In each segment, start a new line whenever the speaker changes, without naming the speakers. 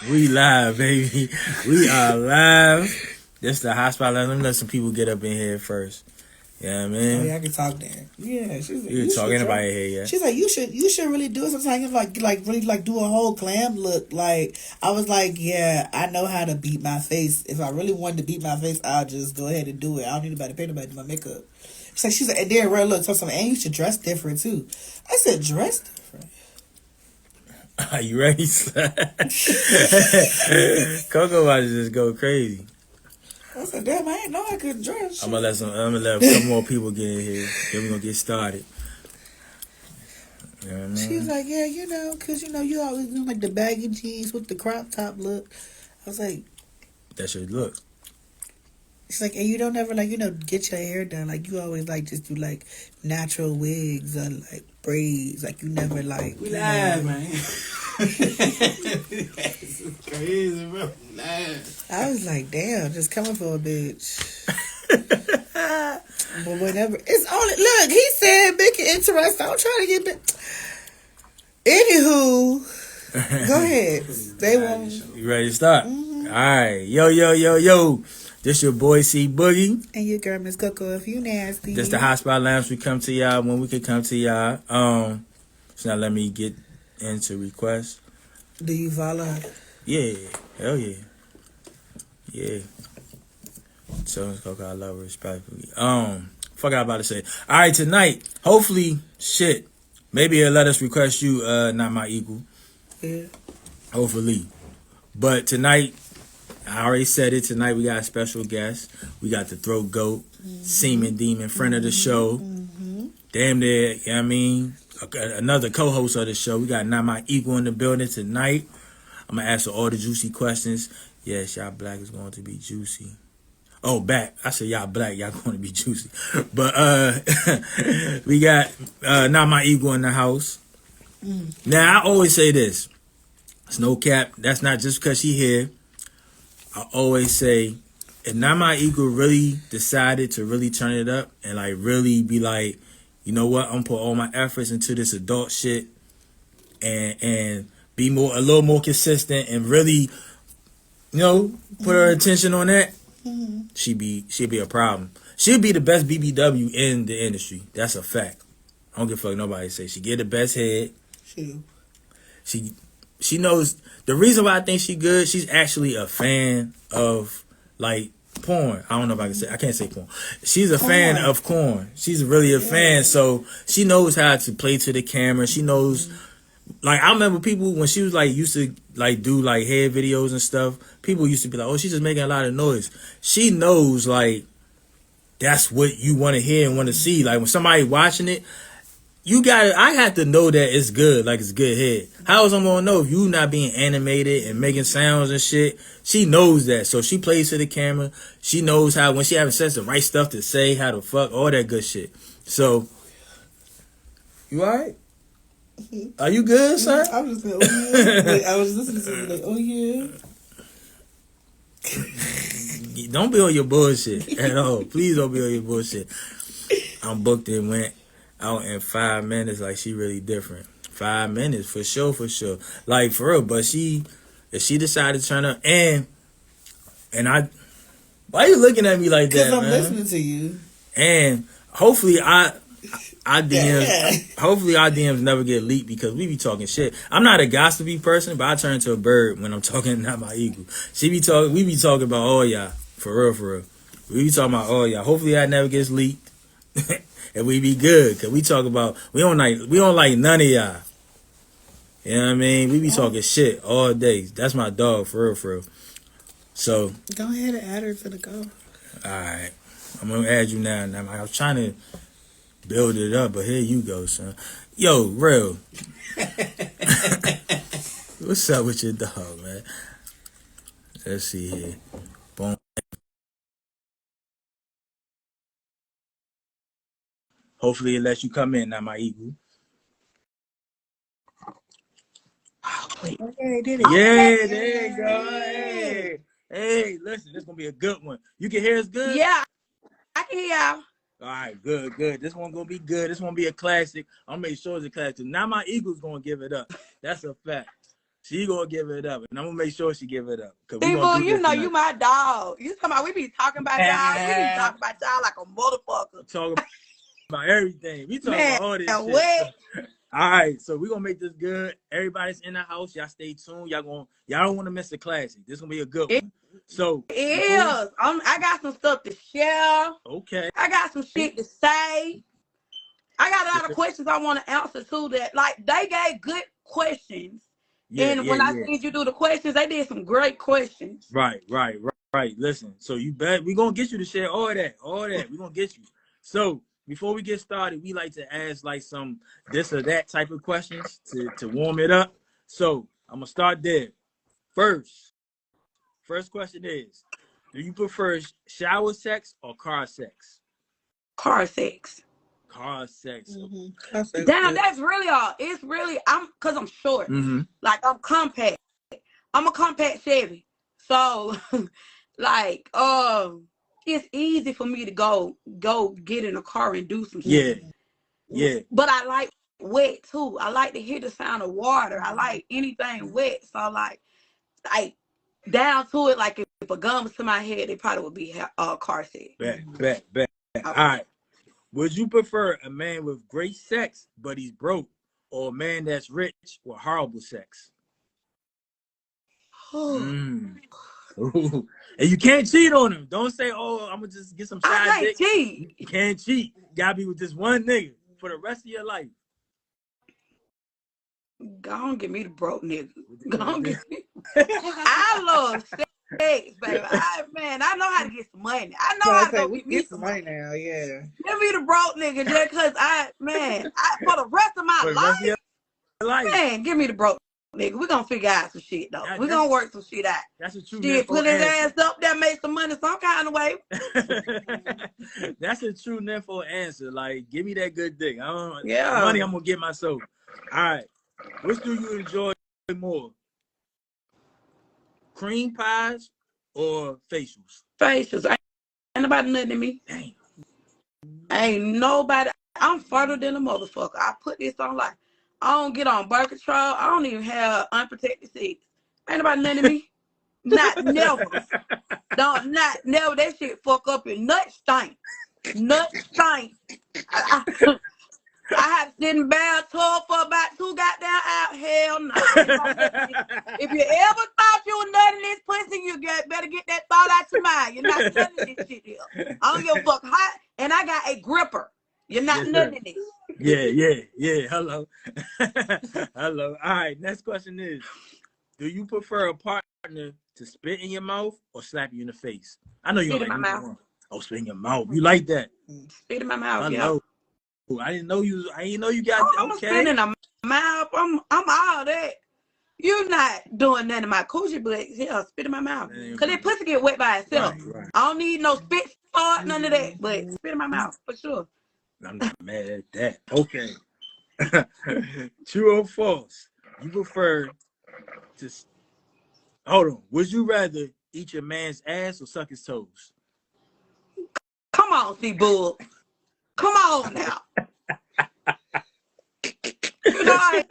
We live, baby. We are live. This the hospital. Let me let some people get up in here first. Yeah, you know what I mean.
Oh yeah, I can talk there. Yeah, she's like,
you can talk anybody here, yeah.
She's like, you should really do it sometimes. Like really like do a whole glam look. Like I was like, yeah, I know how to beat my face. If I really wanted to beat my face, I'll just go ahead and do it. I don't need anybody to pay nobody to do my makeup. She's like, and then Red look, told something, and you should dress different too. I said, dress different.
Are you ready? Coco about to just go crazy.
I said, damn, I ain't know I could dress.
I'm gonna let a couple more people get in here. Then we're gonna get started. You know what I mean?
She's like, yeah, because you always do like the baggy jeans with the crop top look. I was like,
that should look.
She's like, and you don't ever get your hair done. Like you always just do like natural wigs or like braids. Like you never like.
We live, man. This is crazy, bro. Live.
I was like, damn, just coming for a bitch. But whatever. It's only look. He said make it interesting. I'm trying to get back. Anywho, go ahead. They won't.
You ready to start? Mm-hmm. All right, yo. This your boy C Boogie.
And your girl Miss Coco if you nasty.
This the Hospital Lounge. We come to y'all when we can come to y'all. So now let me get into requests.
Do you follow?
Yeah. Hell yeah. Yeah. So Coco, I love her respectfully. Fuck I about to say. Alright, tonight, hopefully, shit. Maybe it'll let us request you, not my equal.
Yeah.
Hopefully. But tonight, I already said it. Tonight we got a special guest. We got the Throat Goat, Seaman Demon, friend of the show. Mm-hmm. Damn near, you know what I mean? Another co-host of the show. We got Not My Equal in the building tonight. I'm going to answer all the juicy questions. Yes, y'all black is going to be juicy. Oh, back. I said y'all black. Y'all going to be juicy. But we got Not My Equal in the house. Now, I always say this. It's no cap. That's not just because she here. I always say, if Not My Equal really decided to really turn it up and like really be like, you know what, I'm gonna put all my efforts into this adult shit and be a little more consistent and really, put her attention on that, she'd be a problem. She'd be the best BBW in the industry. That's a fact. I don't give a fuck nobody say. She get the best head. She knows the reason why I think she good. She's actually a fan of like porn. I don't know if I can say. I can't say porn. She's a fan of corn. She's really a fan. So she knows how to play to the camera. She knows. Like I remember people when she was like used to like do like hair videos and stuff. People used to be like, "Oh, she's just making a lot of noise." She knows like that's what you want to hear and want to see. Like when somebody watching it. I have to know that it's good, like it's good head. How is I gonna know if you not being animated and making sounds and shit? She knows that, so she plays to the camera. She knows how when she having sex, the right stuff to say, how to fuck, all that good shit. So, you alright? Are you good, sir?
I was just like, oh yeah. Like, I was listening to it like, oh yeah.
Don't be on your bullshit at all. Please don't be on your bullshit. I'm booked and went out in 5 minutes. Like she really different. 5 minutes for sure. Like for real. But if she decided to turn up and why are you looking at me like that?
Because I'm
man?
listening to you.
And hopefully our DMs never get leaked because we be talking shit. I'm not a gossipy person, but I turn to a bird when I'm talking Not My Equal. We be talking about all y'all. For real. We be talking about all y'all. Hopefully that never gets leaked. And we be good, cause we talk about we don't like none of y'all. You know what I mean? We be talking shit all day. That's my dog, for real. So
go ahead and add her to the go.
Alright. I'm gonna add you now. I was trying to build it up, but here you go, son. Yo, real. What's up with your dog, man? Let's see here. Boom. Hopefully it lets you come in, Not My Equal.
Oh, wait. Okay, did it.
Yeah, there you go. Hey, listen, this is gonna be a good one. You can hear us good?
Yeah, I can hear y'all.
All right, good. This one gonna be good. This one be a classic. I'll make sure it's a classic. Now My Eagles gonna give it up. That's a fact. She gonna give it up, and I'm gonna make sure she give it up. Cause we
See,
gonna
boo,
do
you
this
know
tonight.
you my dog. You talking about we be talking about y'all. We be talking about y'all like a motherfucker.
Talking about everything. We talking
Man,
about all this shit.
what?
All right, so we're gonna make this good. Everybody's in the house. Y'all stay tuned. Y'all don't want to miss the classic. This gonna be a good one. So
It is. I got some stuff to share.
okay.
I got some shit to say. I got a lot of questions I want to answer too. That like they gave good questions, and when I seen you do the questions, they did some great questions.
Right. Listen, so you bet we gonna get you to share all that. We gonna get you. So before we get started, we like to ask like some this or that type of questions to warm it up. So I'm gonna start there. First question is, do you prefer shower sex or car sex?
Car sex.
Car sex.
Damn, that's really all. It's really cause I'm short.
Mm-hmm.
Like I'm compact. I'm a compact Chevy. So like it's easy for me to go get in a car and do some shit.
Yeah.
But I like wet too. I like to hear the sound of water. I like anything wet. So like down to it, like if a gun was to my head, it probably would be car sex.
Bet. All right. Would you prefer a man with great sex but he's broke, or a man that's rich with horrible sex? And you can't cheat on him. Don't say, "Oh, I'm gonna just get some side dick."
Cheat.
You can't cheat. You gotta be with this one nigga for the rest of your life.
Go on, give me the broke nigga. Go on, give me. I love sex, baby. I know how to get some money. I know how to go get me some money now. Yeah. Give me the broke nigga just because for the rest of my life, man, give me the broke nigga. We're gonna figure out some shit though. We're gonna work some shit out.
That's a true
shit. Put his ass up there, make some money some kind of way.
That's a true nympho answer. Like, give me that good dick.
Yeah.
Money I'm gonna get myself. All right. Which do you enjoy more? Cream pies or facials?
Facials. Ain't nobody nothing to me.
Damn.
Ain't nobody. I'm farther than a motherfucker. I put this on like I don't get on birth control. I don't even have unprotected sex. Ain't nobody nothing to me. Not never. Not never. That shit fuck up your nut stink. Nut stink. I have to sit in bathtub for about 2 goddamn hours. Hell no. If you ever thought you were nutting this pussy, you better get that thought out your mind. You're not nutting this shit here. I don't give a fuck hot, and I got a gripper. You're not nutting this.
Yeah. Hello. Hello. All right. Next question is, do you prefer a partner to spit in your mouth or slap you in the face? I know you
spit
don't
in
like
my mouth.
Oh, spit in your mouth. You like that?
Spit in my mouth.
Hello.
Yeah.
I didn't know you got
I'm
okay.
spit in my mouth. I'm all that. You're not doing nothing in my coochie, but yeah, spit in my mouth. Cause that pussy get wet by itself.
Right.
I don't need no spit start, none of that. But spit in my mouth for sure.
I'm not mad at that. Okay. True or false? You prefer to hold on. Would you rather eat your man's ass or suck his toes?
Come on, C-Bull. Come on now. You know I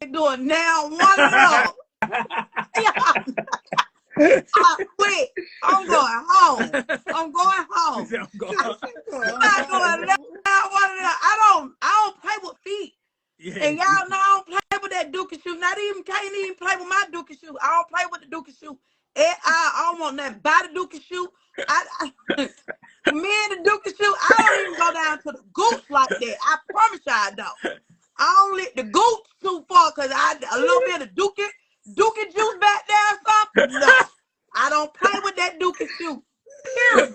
ain't doing now one love. I quit. I'm going home. I'm not going now one of them. I don't play with feet. Yeah. And y'all know I don't play with that dookie shoe. Can't even play with my dookie shoe. I don't play with the dookie shoe. I don't want nothing by the dookie shoe. Me and the dookie shoe, I don't even go down to the goose like that. I promise you I don't. I don't let the goose too far because a little bit of dookie juice back there or something. No, I don't play with that dookie shoe. Period.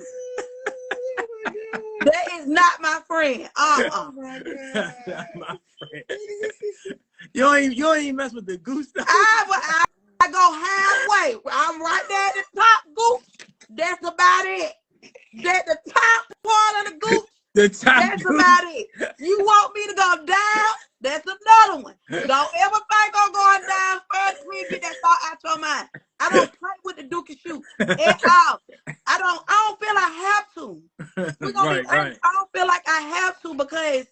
That is not my friend.
Oh my God. Not my friend. You don't even mess with the goose stuff.
I go halfway. I'm right there at the top goose. That's about it. That the top part of the goose. That's about it. You want me to go down? That's another one. Don't ever think I'm going down first. Please get that thought out your mind. I don't play with the dookie shoe at all. I don't feel I have to. I don't feel like I have to because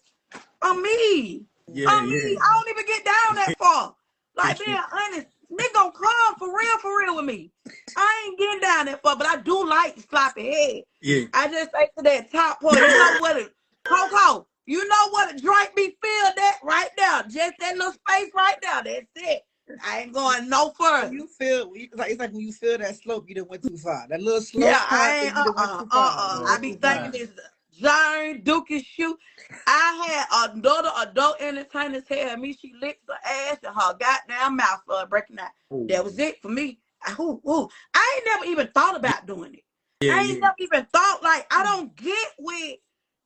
I'm me. I'm me. I don't even get down that far. Like being honest, Nigga gonna come for real with me. I ain't getting down that far, but I do like sloppy head.
Yeah.
I just say to that top part, you know what it, Coco, you know what a drink be filled at right there. Just that little space right there. That's it. I ain't going no further.
You feel it's like when you feel that slope, you done went too far. That little slope
Yeah,
part,
I ain't
you done went too far.
I be thinking this giant dookie shoe. I had another adult entertainer tell me she licked her ass and her goddamn mouth started breaking out. That was it for me. I ain't never even thought about doing it.
Yeah,
I ain't never even thought, like, I don't get with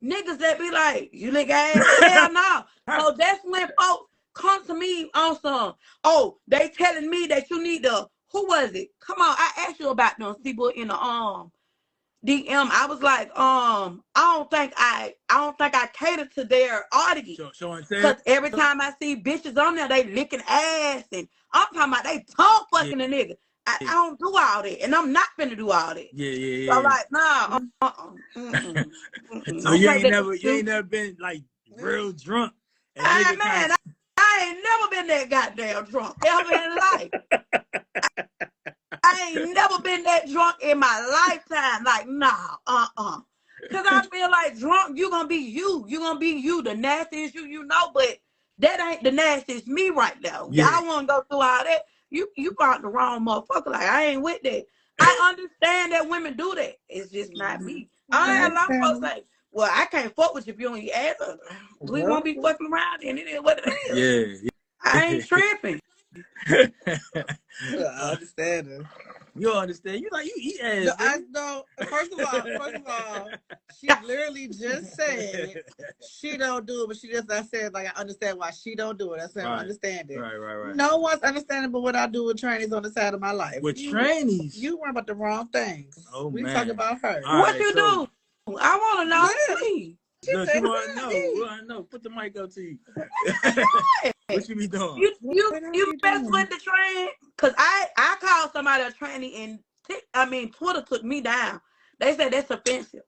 niggas that be like, you lick ass? Hell no. So that's when folks come to me on some, oh, they telling me that you need to, who was it? Come on, I asked you about them people in the DM. I was like, I don't think I cater to their audience. Because every time I see bitches on there, they licking ass, and I'm talking about they tongue fucking a nigga. I don't do all that, and I'm not finna do all that.
Yeah.
So like, nah,
So you ain't never been like real drunk. And
man, I ain't never been that goddamn drunk ever in life. I ain't never been that drunk in my lifetime. Like, nah, Because I feel like drunk, you gonna be you. You gonna be you, the nastiest you know, but that ain't the nastiest me right now.
Yeah.
Y'all wanna go through all that. You brought the wrong motherfucker. Like, I ain't with that. I understand that women do that. It's just not me. I had a lot of folks say, well, I can't fuck with you if you don't eat ass. We won't be fucking around, and it is what it is.
Yeah.
I ain't tripping.
I understand her.
You don't understand. You eat ass.
No, first of all, she literally just said she don't do it, but I said, like, I understand why she don't do it. I said, I understand it.
Right.
No one's understandable what I do with trannies on the side of my life.
With trannies?
You worry about the wrong things.
Oh,
we
man.
talk about her.
What you do? I want to know.
Look, you want to know. I know. Put the mic up to you. What you be doing?
You mess with the trend? Because I called somebody a tranny, and Twitter took me down. They said that's offensive.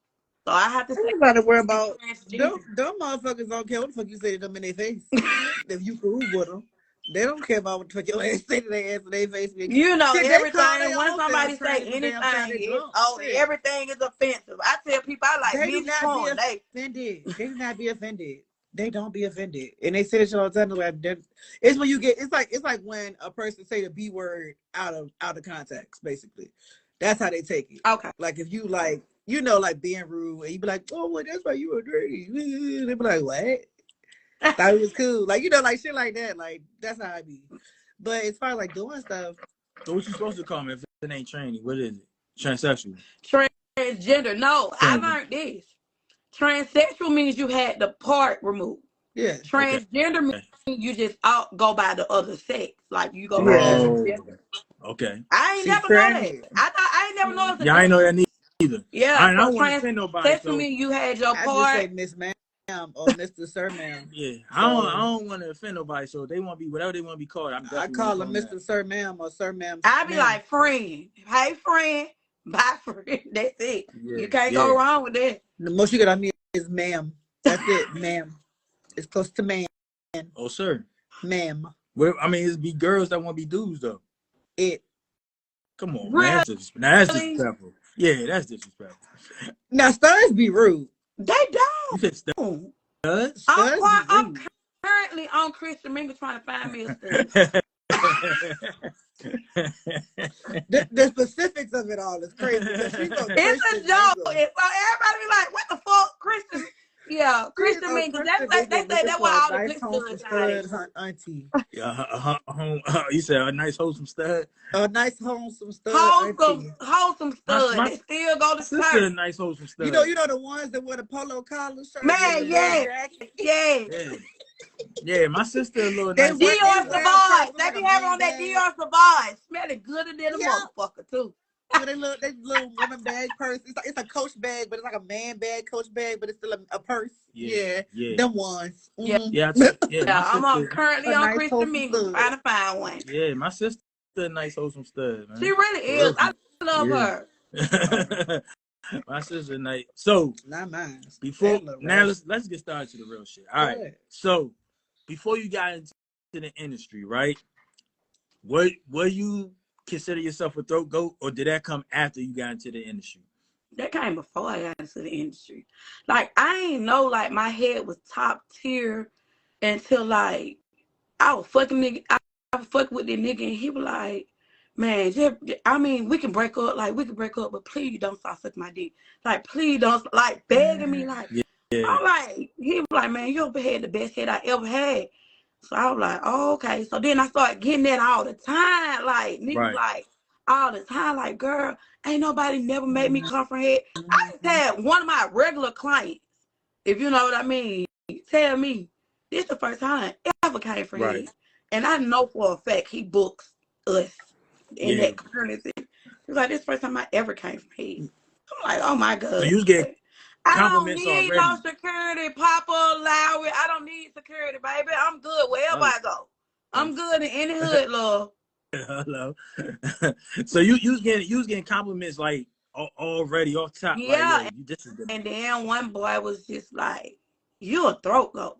So I have to say.
Everybody worry about them motherfuckers don't care what the fuck you say to them in their face. If you cool with them. They don't care about what the fuck your ass say to their ass in their face.
You know, everything, when somebody say anything, everything is offensive. I tell people, I like
they do not be offended. They do not be offended. They don't be offended. And they say this all the time. It's when you get, it's like when a person say the B word out of context, basically. That's how they take it.
Okay.
Like if you like, you know, like being rude, and you be like, oh, well, that's why you were dirty. They be like, what? Thought it was cool. Like, you know, like shit like that. Like, that's how I be. But as far as like doing stuff.
So what you supposed to call me if it ain't tranny? What is it? Transsexual?
Transgender. No, I learned this. Transsexual means you had the part removed.
Yeah.
Transgender means you just go by the other sex. Like you go by transgender.
Okay.
I ain't never know that. I ain't never noticed.
Yeah, I ain't know that either.
Yeah.
I don't want to offend nobody.
Transsexual means you had your part.
I just say Miss Ma'am or Mr. Sir Ma'am.
Yeah. I don't want to offend nobody, so they want to be whatever they want to be called.
I call them Mr. Sir Ma'am or Sir Ma'am.
I be like, friend. Hey, friend. Bye, friend. That's it. Yeah, you can't go wrong with that.
The most you get on me is ma'am. That's it, ma'am. It's close to man.
Oh, sir.
Ma'am.
Well, I mean, it'd be girls that want to be dudes, though. Come on,
really?
Man. That's disrespectful. Yeah, that's disrespectful.
Now, studs be rude.
They don't.
You said studs?
I'm currently on Christian Mingle trying to find me a stud.
The specifics of it all is crazy.
It's a joke. So everybody be like, what the fuck, Christian? Yeah, Christian Mingle. That's why all the good studs are.
Auntie.
You said a nice wholesome stud?
A nice wholesome stud.
Wholesome stud. They still go to church.
Sister, a nice wholesome stud.
You know the ones that wear the polo collar shirt.
Man, yeah.
Yeah, my sister a little
nice. Dior Savage. They be having on that
bag.
Dior Savage. Smelling gooder than a motherfucker, too.
They little woman bag purse. It's a Coach bag, but it's like a man bag, Coach bag, but it's still a purse. Yeah. Them ones.
Mm-hmm.
Yeah. I'm currently on Christian Mingle trying to find one.
Yeah, my sister a nice wholesome stud, man.
She really is. I love her.
My sister nice. So
not mine.
Let's get started to the real shit. All right. So before you got into the industry, right? What you consider yourself a throat goat, or did that come after you got into the industry?
That came before I got into the industry. Like, I ain't know, like, my head was top tier until, like, I was fucking nigga. I was fucking with this nigga, and he was like, man, I mean, we can break up, but please don't stop sucking my dick. Like, please don't, like, begging me, like,
Yeah.
I'm like, he was like, man, you ever had the best head I ever had. So I was like, oh, okay. So then I started getting that all the time. Like, niggas like, all the time. Like, girl, ain't nobody never made me come from head. I just had one of my regular clients, if you know what I mean, tell me, this the first time I ever came from head. And I know for a fact he books us in that currency. He was like, this the first time I ever came from head. I'm like, oh, my God.
So you was getting compliments
I don't need
already.
no security, Papa, Lowry. I don't need security, baby. I'm good wherever I go. I'm good in any hood, love.
Hello. So you was getting compliments like already off top.
Yeah.
Like, this is the...
And then one boy was just like, you a throat goat.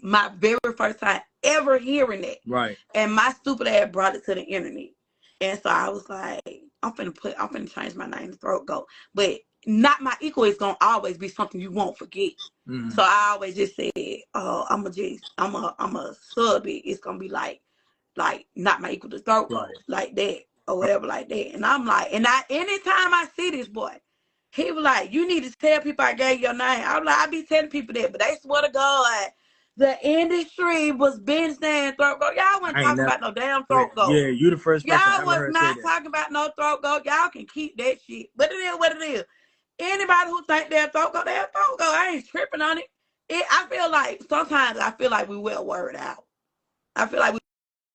My very first time ever hearing that.
Right.
And my stupid ass brought it to the internet. And so I was like, I'm finna change my name to throat goat. But not my equal is gonna always be something you won't forget.
Mm-hmm. So
I always just said, oh, I'm a sub it. It's gonna be like not my equal to throat goat, like that or whatever, like that. And I'm like, anytime I see this boy, he was like, you need to tell people I gave your name. I was like, I be telling people that, but they swear to God, the industry was been saying throat goat. Y'all wasn't talking about no damn throat goat.
Yeah, you the first person I
Y'all
ever
was
heard
not
say that.
talking about no throat goat. Y'all can keep that shit. But it is what it is. Anybody who think they're throat goat, they're throat goat. I ain't tripping on it. I feel like sometimes we wear word out. I feel like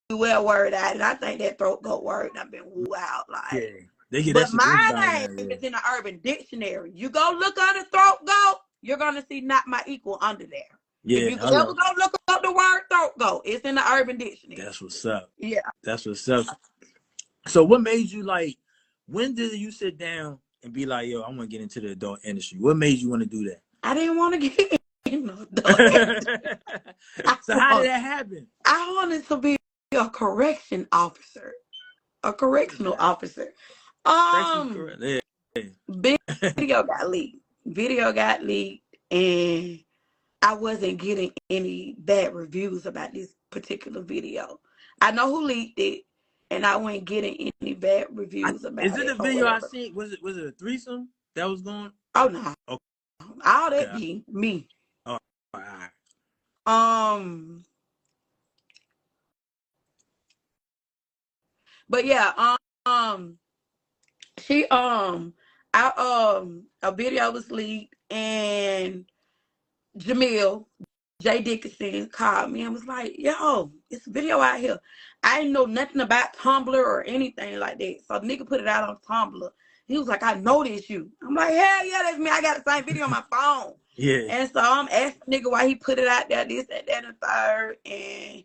we wear word out, and I think that throat goat word I've been woo out. Like,
they get
but
that
my name is in the Urban Dictionary. You go look under throat goat, you're gonna see not my equal under there.
Yeah,
if you ever go look up the word throat goat, it's in the Urban Dictionary.
That's what's up.
Yeah,
that's what's up. So what made you like? When did you sit down and be like, yo, I want to get into the adult industry? What made you want to do that?
I didn't want to get in the adult industry.
So how did that happen?
I wanted to be a correction officer, a correctional officer. Video got leaked, and I wasn't getting any bad reviews about this particular video. I know who leaked it, and I wasn't getting any bad reviews about it.
Is it the video I seen? Was it a threesome that was going?
Oh no, all that be me.
Oh, all right.
But yeah, she a video was leaked, and Jay Dickinson called me and was like, yo, it's a video out here. I didn't know nothing about Tumblr or anything like that. So the nigga put it out on Tumblr. He was like, I noticed you. I'm like, hell yeah, that's me. I got the same video on my phone.
Yeah.
And so I'm asking the nigga why he put it out there, this, that, and the third. And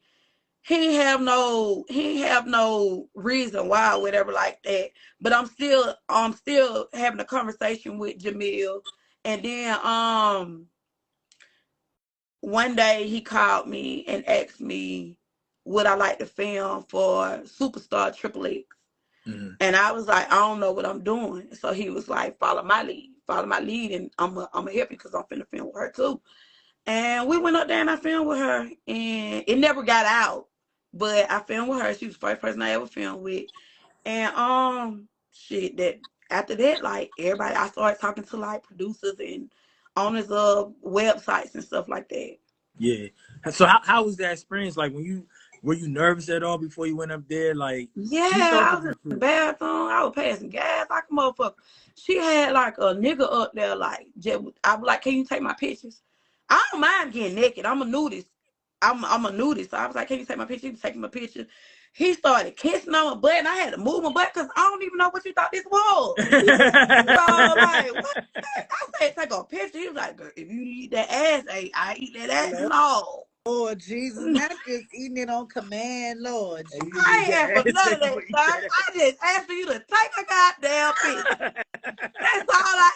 he have no reason why or whatever like that. But I'm still having a conversation with Jamil. And then one day he called me and asked me would I like to film for Superstar XXX. Mm-hmm. And I was like, I don't know what I'm doing. So he was like, follow my lead, and I'm gonna help you because I'm finna film with her too. And we went up there and I filmed with her, and it never got out, but I filmed with her. She was the first person I ever filmed with. And that after that, like everybody, I started talking to like producers and owners of websites and stuff like that.
Yeah. So how was that experience? Like were you nervous at all before you went up there? Like,
yeah, I was in the bathroom. I was passing gas like a motherfucker. She had like a nigga up there, like, I was like, can you take my pictures? I don't mind getting naked. I'm a nudist. I'm a nudist. So I was like, can you take my picture? He was taking my picture. He started kissing on my butt, and I had to move my butt because I don't even know what you thought this was. So, like, what? I said, take a picture. He was like, girl, if you eat that ass, I eat that ass. No.
Lord Jesus, not just eating it on command, Lord.
I ain't asked for none of that, sir. I just asked for you to take a goddamn picture. That's all I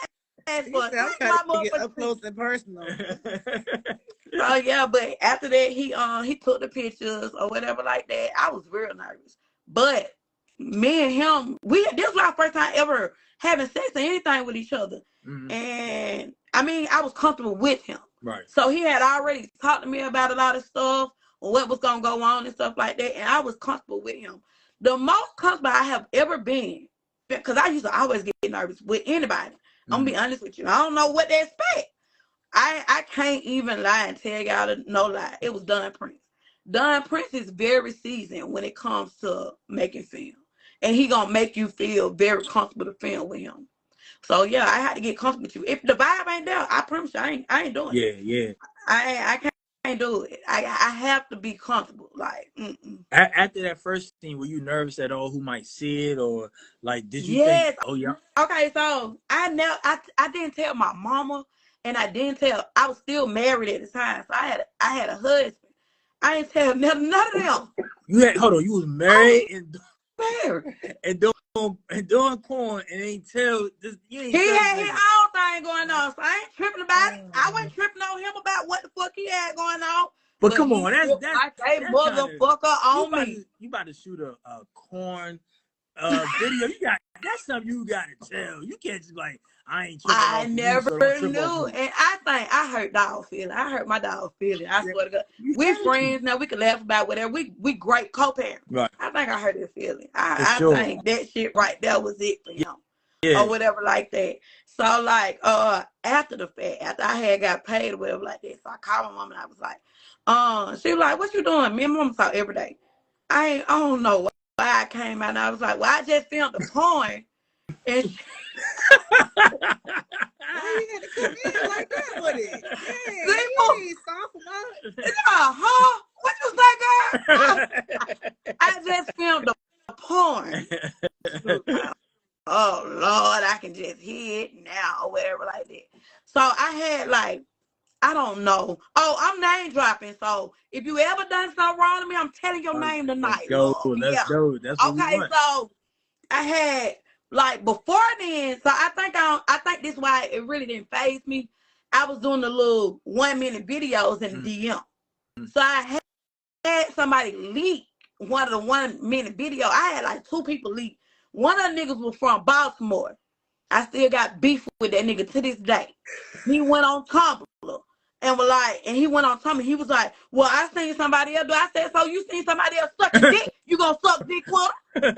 asked for.
I'm trying to get up close and personal.
So So yeah, but after that he took the pictures or whatever like that. I was real nervous. But me and him, this was our first time ever having sex or anything with each other. And I mean, I was comfortable with him.
Right.
So he had already talked to me about a lot of stuff or what was gonna go on and stuff like that, and I was comfortable with him. The most comfortable I have ever been, because I used to always get nervous with anybody. I'm gonna be honest with you. I don't know what they expect. I can't even lie and tell y'all no lie. It was Don Prince. Don Prince is very seasoned when it comes to making film. And he gonna make you feel very comfortable to film with him. So yeah, I had to get comfortable with you. If the vibe ain't there, I promise you I ain't doing it.
Yeah.
I can't do it. I have to be comfortable. Like
after that first scene, were you nervous at all who might see it, or like did you
yes.
think, oh yeah?
Okay, so I didn't tell my mama, and I didn't tell. I was still married at the time, so I had a husband. I didn't tell none of them.
You was married
and
doing porn and ain't tell this.
He had his own thing going on, so I ain't tripping about it. I wasn't tripping on him about what the fuck he had going on.
But come on, that's
motherfucker on me.
You about to shoot a corn video. That's something you gotta tell. You can't just like I ain't tripping.
I never knew, and I think I hurt dog feeling. I hurt my dog feeling. I swear to God, we're friends now. We can laugh about whatever. We great co-parents.
Right.
I think I hurt his feeling. I think that shit right there was it for him.
Yeah.
Or whatever like that. So like after the fact, after I had got paid or whatever like that, so I called my mom and I was like, she was like, what you doing? Me and my mom talk every day. I don't know why I came out and I was like, well, I just filmed the porn. And
why you had to come in like that with it?
What you say, girl? I just filmed the porn. Oh Lord, I can just hear it now or whatever like that. So I had like, I don't know. Oh, I'm name dropping. So if you ever done something wrong to me, I'm telling your name tonight.
Let's go. That's what
okay. So I had like before then. So I think this is why it really didn't faze me. I was doing the little 1 minute videos in the DM. So I had somebody leak one of the 1 minute video. I had like 2 people leak. One of the niggas was from Baltimore. I still got beef with that nigga to this day. He went on Tumblr and he went on Tumblr. He was like, well, I seen somebody else do. I said, so you seen somebody else suck a dick? You gonna suck dick with her?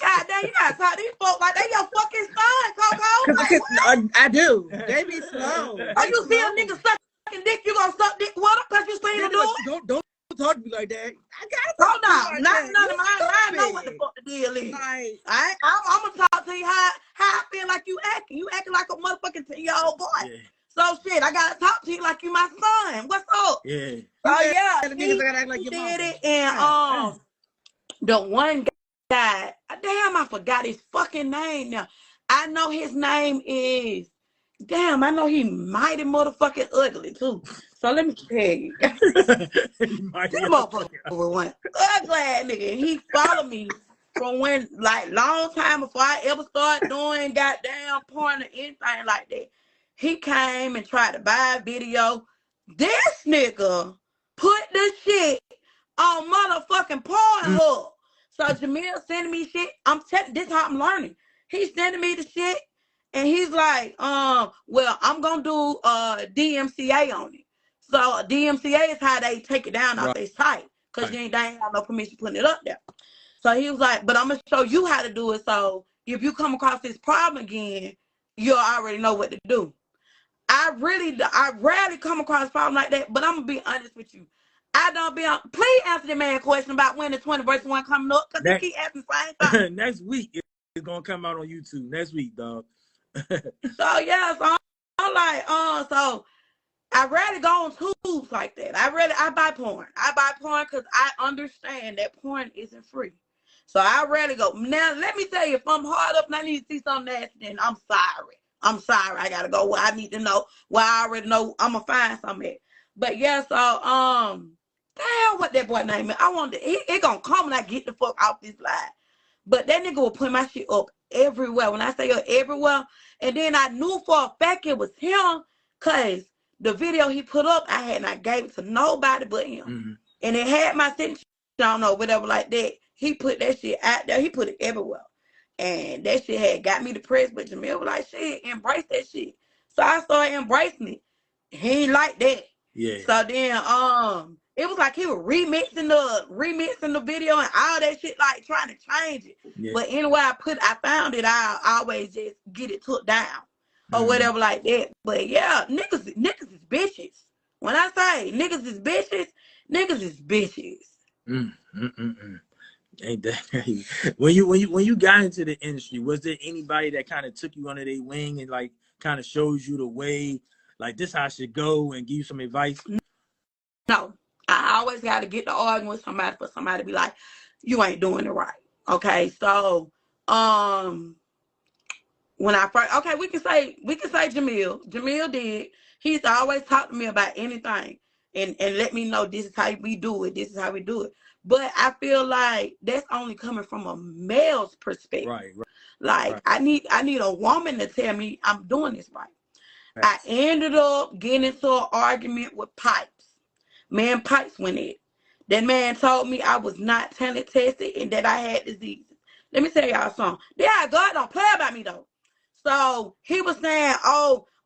God damn, you gotta talk to these folks like they your fucking son, Coco. Like,
I do. They be slow.
Are you see a nigga sucking dick? You gonna suck dick with her because you seen her do it?
Don't talk to me like that. I gotta
hold on. Not none of mine. I know what the fuck the deal is.
Like,
I'm gonna talk to you how I feel like you acting. You acting like a motherfucking 10-year-old boy. Yeah. So shit, I gotta talk to you like you my son. What's up?
Yeah.
Oh yeah.
The niggas gotta act like your mama.
Did it, and the one guy. Damn, I forgot his fucking name now. I know his name is. Damn, I know he mighty motherfucking ugly too. So let me tell you. That motherfucker was one ugly ass nigga. And he followed me from when, like, long time before I ever started doing goddamn porn or anything like that. He came and tried to buy a video. This nigga put the shit on motherfucking Pornhub. So Jamil sending me shit. This how I'm learning. He's sending me the shit. And he's like, well, I'm gonna do DMCA on it. So DMCA is how they take it down off their site. Because they ain't have no permission putting it up there. So he was like, but I'm gonna show you how to do it. So if you come across this problem again, you'll already know what to do. I rarely come across a problem like that, but I'm gonna be honest with you. I don't be on. Please answer the man question about when the 20 verse 1 coming up, because they keep asking the same thing.
Next week it's gonna come out on YouTube. Next week, dog.
So yeah, so I'm like, so I rarely go on tubes like that. I buy porn. I buy porn because I understand that porn isn't free. So I rarely go. Now let me tell you, if I'm hard up and I need to see something nasty, then I'm sorry. I gotta go where I need to know, where I already know I'm gonna find something at. But yeah, so damn, what that boy name is? I want to. It gonna come when I get the fuck off this live. But that nigga will put my shit up everywhere. When I say everywhere, and then I knew for a fact it was him, cause the video he put up, I had not gave it to nobody but him. And it had my signature on or whatever like that. He put that shit out there. He put it everywhere. And that shit had got me depressed. But Jamil was like, shit, embrace that shit. So I started embracing it. He ain't like that.
Yeah.
So then it was like he was remixing the video and all that shit, like trying to change it. Yeah. But anyway, I found it, I always just get it took down or whatever like that. But yeah, niggas is bitches. When I say niggas is bitches, niggas is bitches.
Ain't that when you got into the industry, was there anybody that kind of took you under their wing and like kind of shows you the way, like this how I should go and give you some advice?
No, I always got to get to arguing with somebody for somebody to be like, you ain't doing it right. Okay, so when I first, okay, we can say Jamil did. He used to always talk to me about anything and let me know this is how we do it. This is how we do it. But I feel like that's only coming from a male's perspective.
Right.
Like I need a woman to tell me I'm doing this right. I ended up getting into an argument with Pipes. Man, Pipes went in. That man told me I was not talent tested and that I had diseases. Let me tell y'all something. Yeah, God don't play about me though. So he was saying,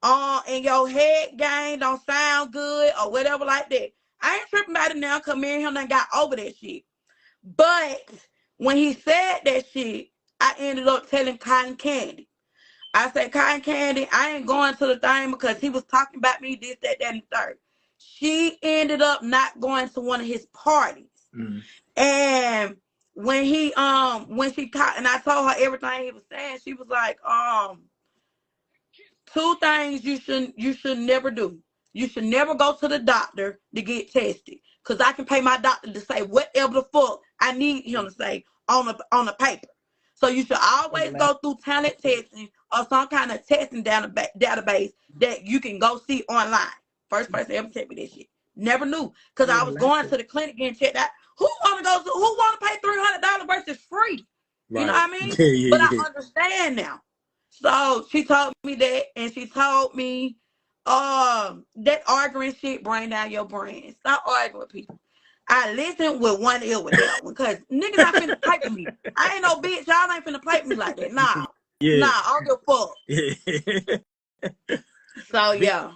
and your head game don't sound good or whatever like that. I ain't tripping about it now because me and him done got over that shit. But when he said that shit, I ended up telling Cotton Candy. I said, Cotton Candy, I ain't going to the thing because he was talking about me, this, that, and the third. She ended up not going to one of his parties. And when she caught, and I told her everything he was saying, she was like, two things you should never do. You should never go to the doctor to get tested. Because I can pay my doctor to say whatever the fuck I need him to say on the paper. So you should always go through talent testing or some kind of testing database that you can go see online. First person ever tell me that shit. Never knew. Because I was going to the clinic getting checked out. Who want to pay $300 versus free? Right. You know what I mean? But I understand now. So she told me that, and she told me that arguing shit bring down your brain. Stop arguing with people. I listened with one ear with that one, because niggas not finna play with me. I ain't no bitch. Y'all ain't finna play with me like that. Nah. Nah, I don't give a fuck. So yeah.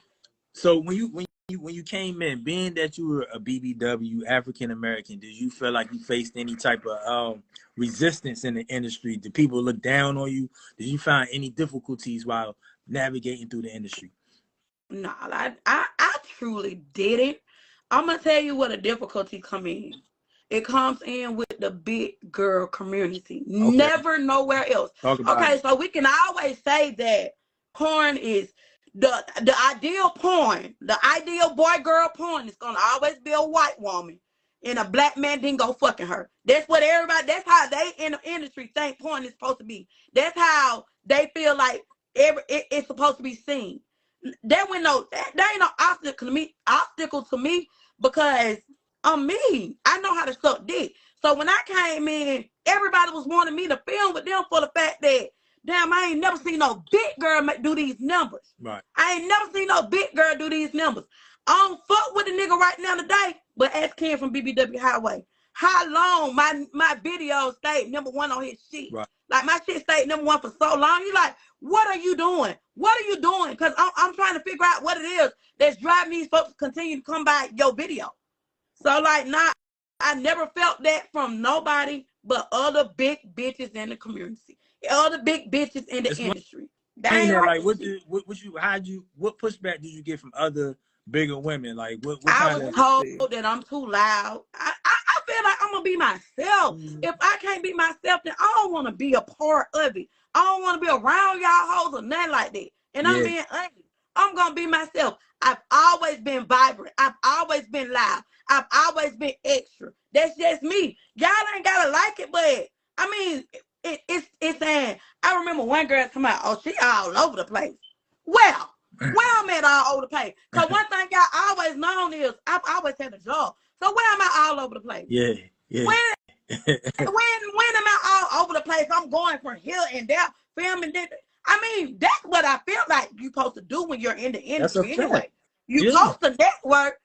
So when you came in, being that you were a BBW, African American, did you feel like you faced any type of resistance in the industry? Did people look down on you? Did you find any difficulties while navigating through the industry?
No, I truly didn't. I'm gonna tell you what a difficulty come in. It comes in with the big girl community. Okay. Never nowhere else. Okay, so we can always say that porn is the ideal porn, the ideal boy girl porn is gonna always be a white woman and a black man didn't go fucking her. That's what everybody, that's how they in the industry think porn is supposed to be. That's how they feel like it's supposed to be seen. There ain't no obstacle to me because I'm me. I know how to suck dick. So when I came in, everybody was wanting me to film with them for the fact that, damn, I ain't never seen no big girl do these numbers. Right. I ain't never seen no big girl do these numbers. I don't fuck with the nigga right now today, but ask Ken from BBW Highway. How long my video stayed #1 on his shit? Right. Like my shit stayed #1 for so long. He like, what are you doing? What are you doing? Because I'm trying to figure out what it is that's driving these folks to continue to come by your video. So like, nah, I never felt that from nobody but other big bitches in the community, other big bitches in the industry.
Like, what pushback did you get from other bigger women? Like, what
I was told that I'm too loud. I feel like I'm gonna be myself. If I can't be myself, then I don't want to be a part of it. I don't want to be around y'all hoes or nothing like that. And I'm being honest. I'm gonna be myself. I've always been vibrant. I've always been loud. I've always been extra. That's just me. Y'all ain't gotta like it, but I mean, it's saying. I remember one girl come out. Oh, she all over the place. Well, where I'm at all over the place. Cause one thing y'all always known is I've always had a job. So where am I all over the place?
Yeah.
When am I all over the place? I'm going from here and there, filming this. I mean, that's what I feel like you're supposed to do when you're in the industry anyway. You supposed to network.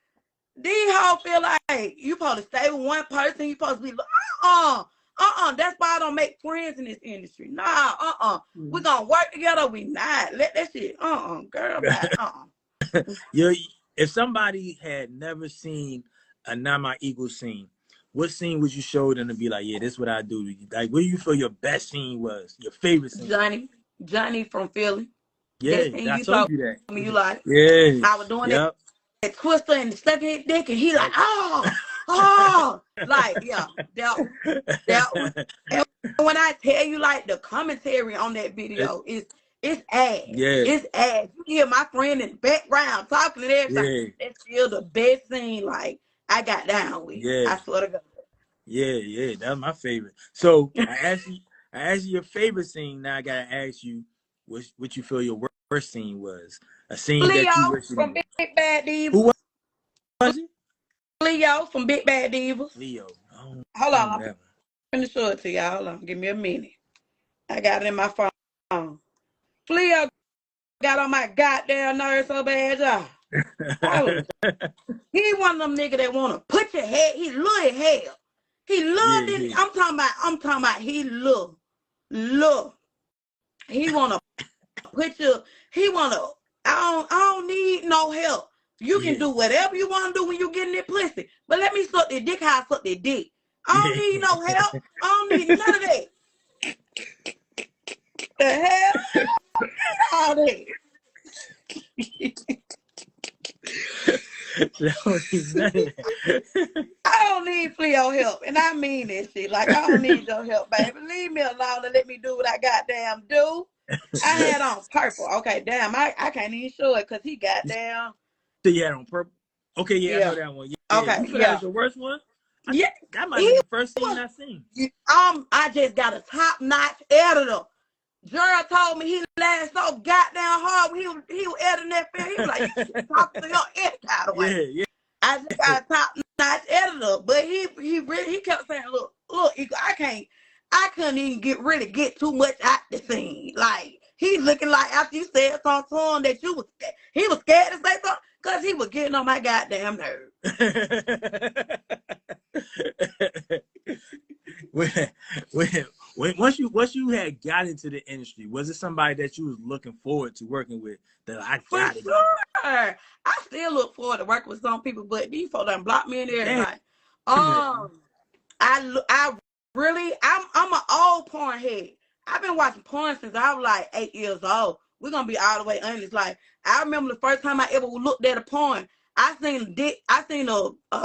These hoes feel like you supposed to stay with one person. You supposed to be that's why I don't make friends in this industry. Nah, we gonna work together. We not let that shit. Girl, bye.
If somebody had never seen a Not My Equal scene, what scene would you show them to be like, yeah, this is what I do? Like, what do you feel your best scene was? Your favorite scene?
Johnny from Philly.
Yeah,
and
I
you
told you that.
Me, you like,
yeah,
I was doing that twister and stuck his dick, and he like, like, yeah, that one. And when I tell you, like, the commentary on that video it's ass.
Yeah,
it's ass. You hear my friend in the background talking and everything.
Yeah.
That's still the best scene. Like, I got down with.
Yeah.
I swear to God.
Yeah, that's my favorite. So I asked you your favorite scene. Now I gotta ask you what you feel your worst scene was. A scene
Leo
that you wish you
from Big Bad Divas.
Who was it?
Leo from Big Bad Divas.
Leo.
Hold on, I'm finna show it to y'all. Hold on, give me a minute. I got it in my phone. Leo got on my goddamn nerves so bad, y'all. He one of them niggas that wanna put your head. He look at hell. He loved it. I'm talking about he look. He wanna put your. He wanna. I don't need no help. You can do whatever you want to do when you get in that pussy. But let me suck the dick how I suck the dick. I don't need no help. I don't need none of that. The hell? All that. I don't need Cleo help. And I mean that shit. Like, I don't need your help, baby. Leave me alone and let me do what I goddamn do. I had on purple. Okay, damn. I can't even show it because he got down.
So you had on purple? Okay, yeah, I know that one. Yeah.
Okay,
you feel that was the worst one?
Yeah.
That might be the first scene I seen.
I just got a top-notch editor. Gerald told me he laughed so goddamn hard when he was editing that film. He was like, you should talk to your editor out of the way.
Yeah.
I just got a top-notch editor. But he kept saying, look, I couldn't even get too much out the scene. Like, he's looking like after you said something to him that he was scared to say something because he was getting on my goddamn nerve.
Once you had got into the industry, was it somebody that you was looking forward to working with that I got it?
For sure. I still look forward to working with some people, but these folks done blocked me in everything. I'm an old porn head. I've been watching porn since I was like 8 years old. We're gonna be all the way honest. Like, I remember the first time I ever looked at a porn, I seen a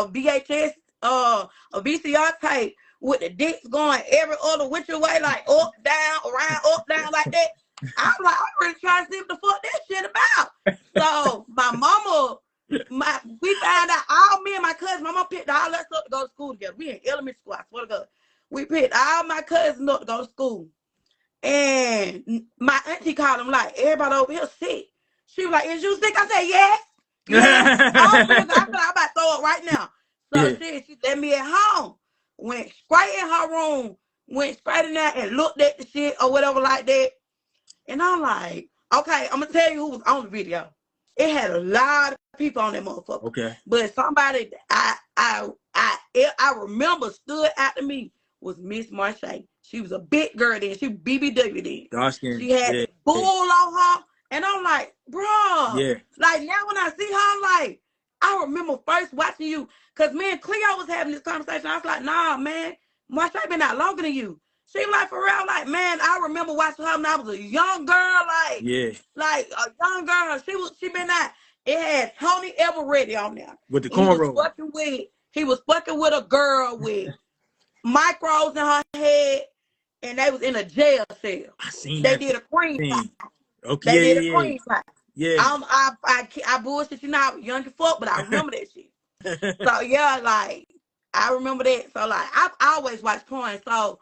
VHS, a VCR tape with the dicks going every other which way, like up, down, around, up, down, like that. I was like, I'm really trying to see what the fuck that shit about. So my mama, we found out, me and my cousin, my mama picked all us up to go to school together. We in elementary school, I swear to God. We picked all my cousins up to go to school. And my auntie called him like, everybody over here sick. She was like, is you sick? I said, yes. I feel like I'm about to throw it right now. So she let me at home. Went straight in her room, went straight in there and looked at the shit or whatever like that. And I'm like, okay, I'm gonna tell you who was on the video. It had a lot of people on that motherfucker. Okay. But somebody I remember stood out to me was Miss Marche. She was a big girl then. She was BBW then. She had the bull on her. And I'm like, bro. Yeah. Like, now when I see her, I'm like, I remember first watching you. Because me and Cleo was having this conversation. I was like, nah, man. Marche been out longer than you. She was like, for real, I'm like, man, I remember watching her when I was a young girl, like a young girl. She been out. It had Tony Eveready on there. With the cornrows. He was fucking with a girl with micros in her head, and they was in a jail cell. I seen that. They did a cream pie. Okay. They did a cream pie. Yeah. I bullshit you now, young as fuck, but I remember that shit. So yeah, like I remember that. So like I've always watched porn. So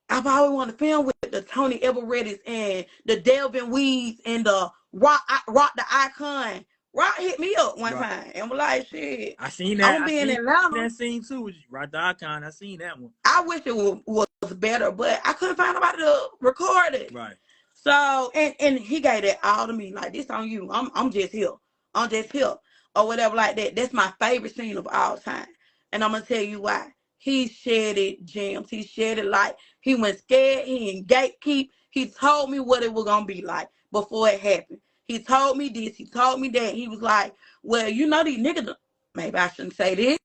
I've always wanted to film with the Tony Evereadys and the Delvin Weeds and the Rock the Icon. Rock hit me up one time and was like, shit. I seen that. I'm being in Atlanta. That scene too with Rock the Icon. I seen that one. I wish it was better, but I couldn't find nobody to record it. Right. So and he gave that all to me. Like, this on you. I'm just here. I'm just here. or whatever like that. That's my favorite scene of all time. And I'm going to tell you why. He shedded gems. He shedded light. He went scared. He didn't gatekeep. He told me what it was going to be like before it happened. He told me this. He told me that. He was like, well, you know these niggas, maybe I shouldn't say this.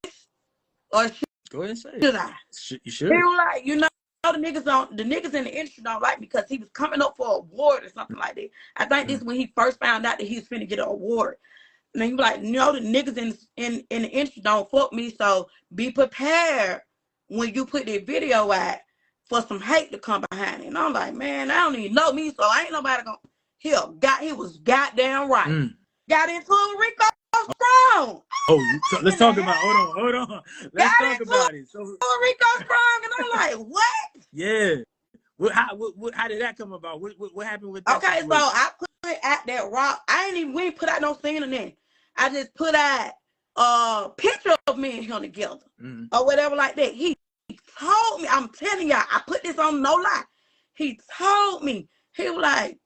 Or
go ahead and say
should I?
You should.
He was like, you know, the niggas in the industry don't like me because he was coming up for an award or something like that. I think this is when he first found out that he was finna get an award. And he was like, no, the niggas in the industry don't fuck me, so be prepared when you put that video out for some hate to come behind it. And I'm like, man, I don't even know me, so I ain't nobody gonna. He was goddamn right. Got into it with Rico Strong.
Let's talk about. Hold on. Let's talk about it. So
Rico Strong, and I'm like, what?
Yeah. How did that come about? What happened with that?
Okay, so I put out that rock. We ain't put out no scene in there. I just put out a picture of me and him together or whatever like that. He told me, I'm telling y'all, I put this on no lie. He told me, he was like,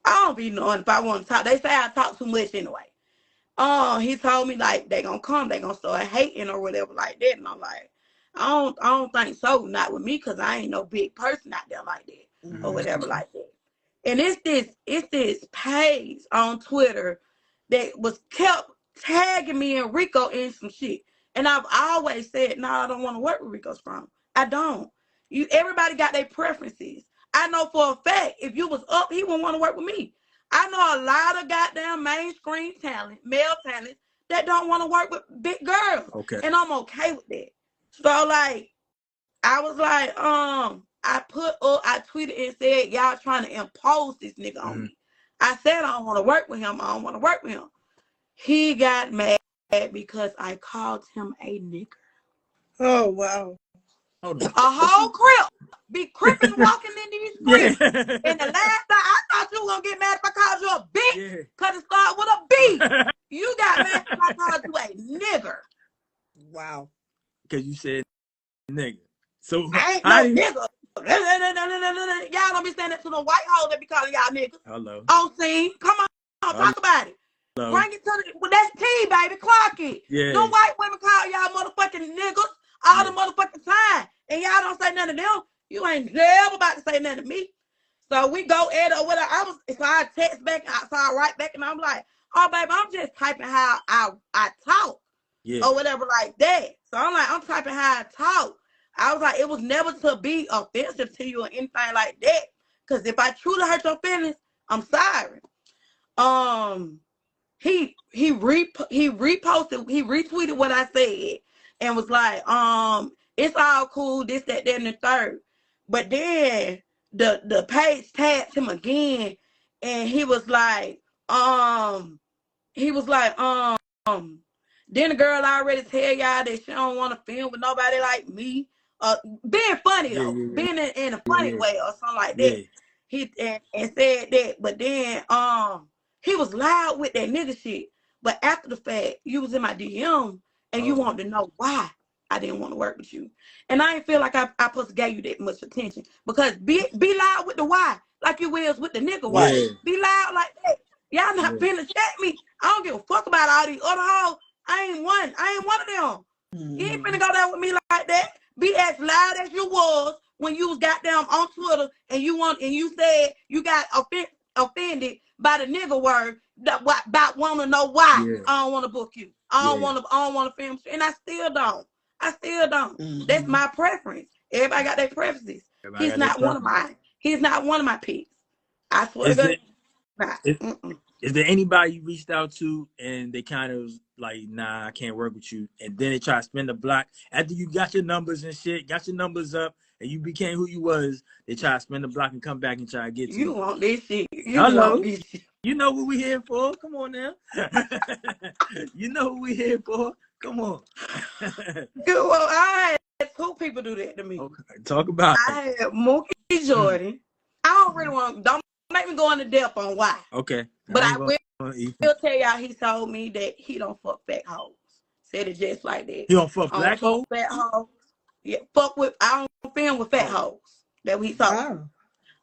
I don't be knowing if I want to talk. They say I talk too much anyway. He told me like they gonna start hating or whatever like that. And I'm like, I don't think so. Not with me, because I ain't no big person out there like that or whatever like that. And it's this page on Twitter that was kept tagging me and Rico in some shit. And I've always said, no, I don't want to work with Rico Strong. I don't. Everybody got their preferences. I know for a fact, if you was up, he wouldn't want to work with me. I know a lot of goddamn mainstream talent, male talent, that don't want to work with big girls.
Okay.
And I'm okay with that. So, like, I was like, I tweeted and said, y'all trying to impose this nigga on me. I said, I don't want to work with him. He got mad because I called him a nigger.
Oh, wow.
A whole crib. Be crippin' walking in these streets. Yeah. And the last time I thought you were going to get mad if I called you a bitch. Because it started with a B. You got mad if I called you a nigger.
Wow.
Because you said nigger. So
I ain't no nigger. Y'all don't be saying that to the white hoes that be calling y'all niggas.
Hello.
On scene. Come on, talk about it. Hello. Bring it to the. Well, that's T, baby. Clock it.
Yeah.
No white women call y'all motherfucking niggas all the motherfucking time. And y'all don't say nothing to them. You ain't never about to say nothing to me. So we go at it or whatever. So I text back, so I write back, and I'm like, oh, baby, I'm just typing how I talk. Yeah. Or whatever like that. So I'm typing how I talk. I was like, it was never to be offensive to you or anything like that. Because if I truly hurt your feelings, I'm sorry. He retweeted what I said and was like, it's all cool, this, that, and the third. But then the page tagged him again, and he was like, then the girl already tell y'all that she don't want to film with nobody like me. Being funny though, being in a funny way or something like that. Yeah. He and said that, but then he was loud with that nigga shit. But after the fact, you was in my DM and you wanted to know why I didn't want to work with you. And I didn't feel like I supposed to give you that much attention, because be loud with the why, like you was with the nigga why. Yeah. Be loud like that. Y'all not finna check me. I don't give a fuck about all these other hoes. I ain't one of them. You ain't finna go there with me like that. Be as loud as you was when you was goddamn on Twitter and you said you got offended by the nigga word about want to know why I don't want to book you. I don't want to film, and I still don't. Mm-hmm. That's my preference. Everybody got their preferences. He's not one of mine. He's not one of my picks. I swear to God.
Is there anybody you reached out to and they kind of like, nah, I can't work with you, and then they try to spin the block after you got your numbers and shit, got your numbers up, and you became who you was? They try to spin the block and come back and try to get
you. You want this shit?
Hello. You know what we here for? Come on now. You know what we here for? Come on.
Good. Well, I had two people do that to me.
Okay, talk about it.
I had Mookie Jordan. I don't really don't make me go into depth on why.
Okay.
But I will tell y'all, he told me that he don't fuck fat hoes. Said it just like that.
He don't fuck black hoes?
Fat hoes. Yeah, I don't film with fat hoes. That we saw.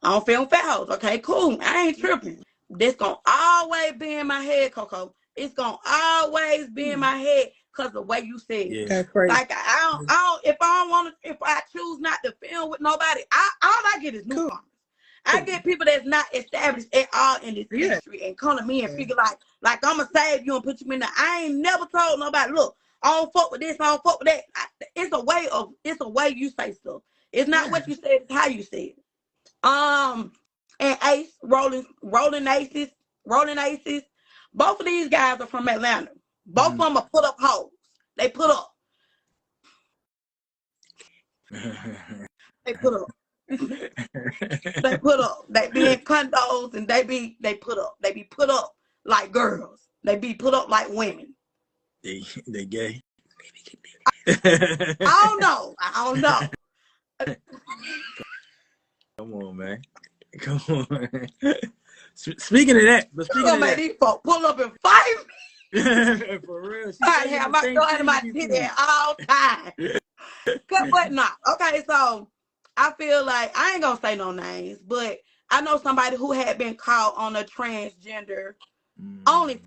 I don't film with fat hoes. Okay, cool. I ain't tripping. this gonna always be in my head, Coco. It's gonna always be in my head because the way you said it.
That's crazy.
Like I don't if I don't want to, if I choose not to film with nobody, all I get is newcomers. I get people that's not established at all in this industry and come to me and figure like I'm gonna save you and put you in there. I ain't never told nobody, look, I don't fuck with this, I don't fuck with that. It's a way you say stuff. It's not what you said, it's how you say it. And Ace, Rolling Aces. Both of these guys are from Atlanta. Both of them are put up hoes. They put up. They put up. They put up. They be in condos and they put up. They be put up like girls. They be put up like women.
They gay.
I don't know.
Come on, man. Come on. Speaking of that,
these folks pull up and fight.
For real.
I have my daughter in my titty at all times. But not. Okay, so I feel like, I ain't gonna say no names, but I know somebody who had been caught on a transgender OnlyFans.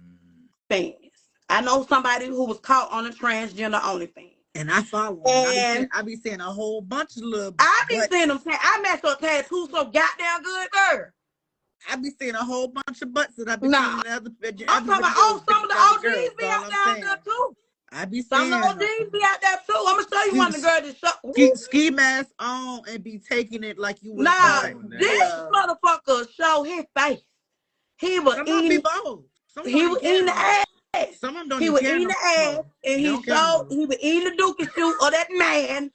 I know somebody who was caught on a transgender OnlyFans.
And I follow them. I be seeing a whole bunch of little.
I be seeing them. I met your tattoo so goddamn good, girl.
I be seeing a whole bunch of butts that I be seeing in the other.
I'm talking about some of the OGs be out there too.
I be seeing
some of the OGs be out there too. I'm gonna show you one of the girls that
keep ski mask on and be taking it like you would.
This motherfucker show his face. He was eating. He was eating the ass.
Some of them don't.
He was eating the ass, and he was eating the dookie shoe of that man,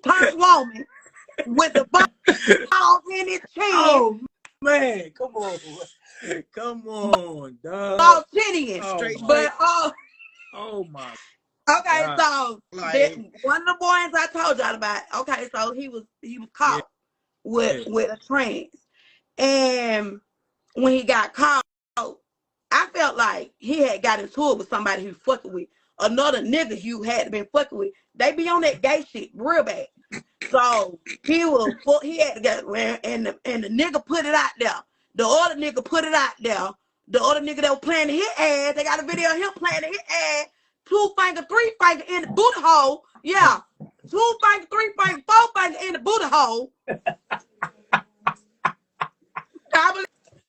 turned woman, with the balls in his chin.
Oh man, come on, dog.
All chinny
straight.
But
oh my.
Okay, so one of the boys I told y'all about. Okay, so he was caught with a trans, and when he got caught, I felt like he had got into it with somebody he was fucking with. Another nigga he had been fucking with. They be on that gay shit real bad. So he had to get, and the nigga put it out there. The other nigga put it out there. The other nigga that was playing his ass, they got a video of him playing his ass. 2 finger, 3 finger in the booty hole. Yeah. 2 finger, 3 finger, 4 finger in the booty hole. I believe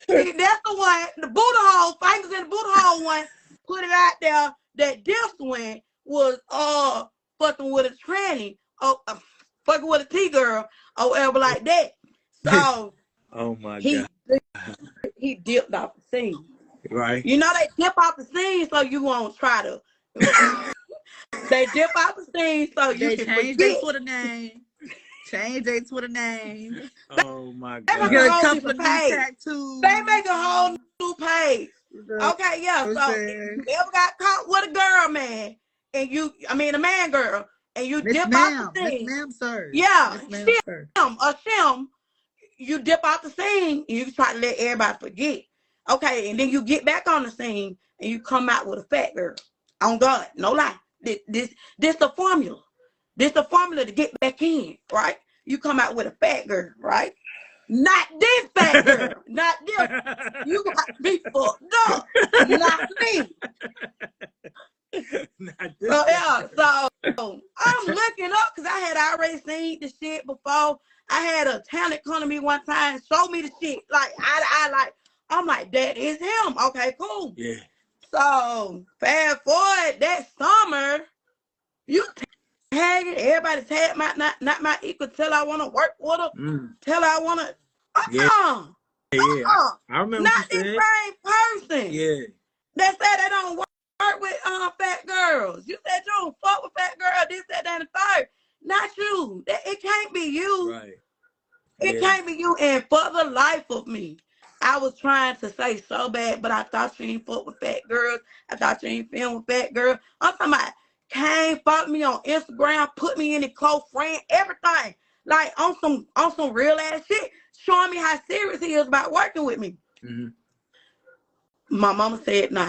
that's the one, the booty hole, fingers in the booty hole one, put it out there that this one was fucking with a tranny, fucking with a T-girl or whatever like that. So
oh my God.
He dipped off the scene.
Right.
You know they dip off the scene so you won't try to they dip off the scene so you can
change
forget.
Their Twitter name. Change their Twitter name.
Oh my God.
They make a whole new page. They make a whole new page. Okay, yeah. So if you ever got caught with a girl, man, and a man girl, and you dip off the scene. Yeah, a shim, you dip off the scene and you try to let everybody forget. Okay, and then you get back on the scene and you come out with a fat girl. On God, no lie. This the formula. This the formula to get back in, right? You come out with a fat girl, right? Not this fat girl. Not this. You got to be fucked up. Not me.
Not this.
So yeah, so I'm looking up because I had already seen the shit before. I had a talent come to me one time, show me the shit. Like I'm like, that is him. Okay, cool.
Yeah.
So fast forward that summer, you tag it. Everybody tag not my equal till I want to work with her. Till I want to.
Yeah. I remember.
Not the same person.
Yeah.
They said they don't work with fat girls. You said you don't fuck with fat girls. This, that, and the third. Not you. It can't be you.
Right.
It can't be you. And for the life of me, I was trying to say so bad, but I thought you ain't fuck with fat girls. I thought you ain't film with fat girls. I'm talking about came, follow me on Instagram, put me in a close friend, everything. Like on some real ass shit, showing me how serious he is about working with me.
Mm-hmm.
My mama said no.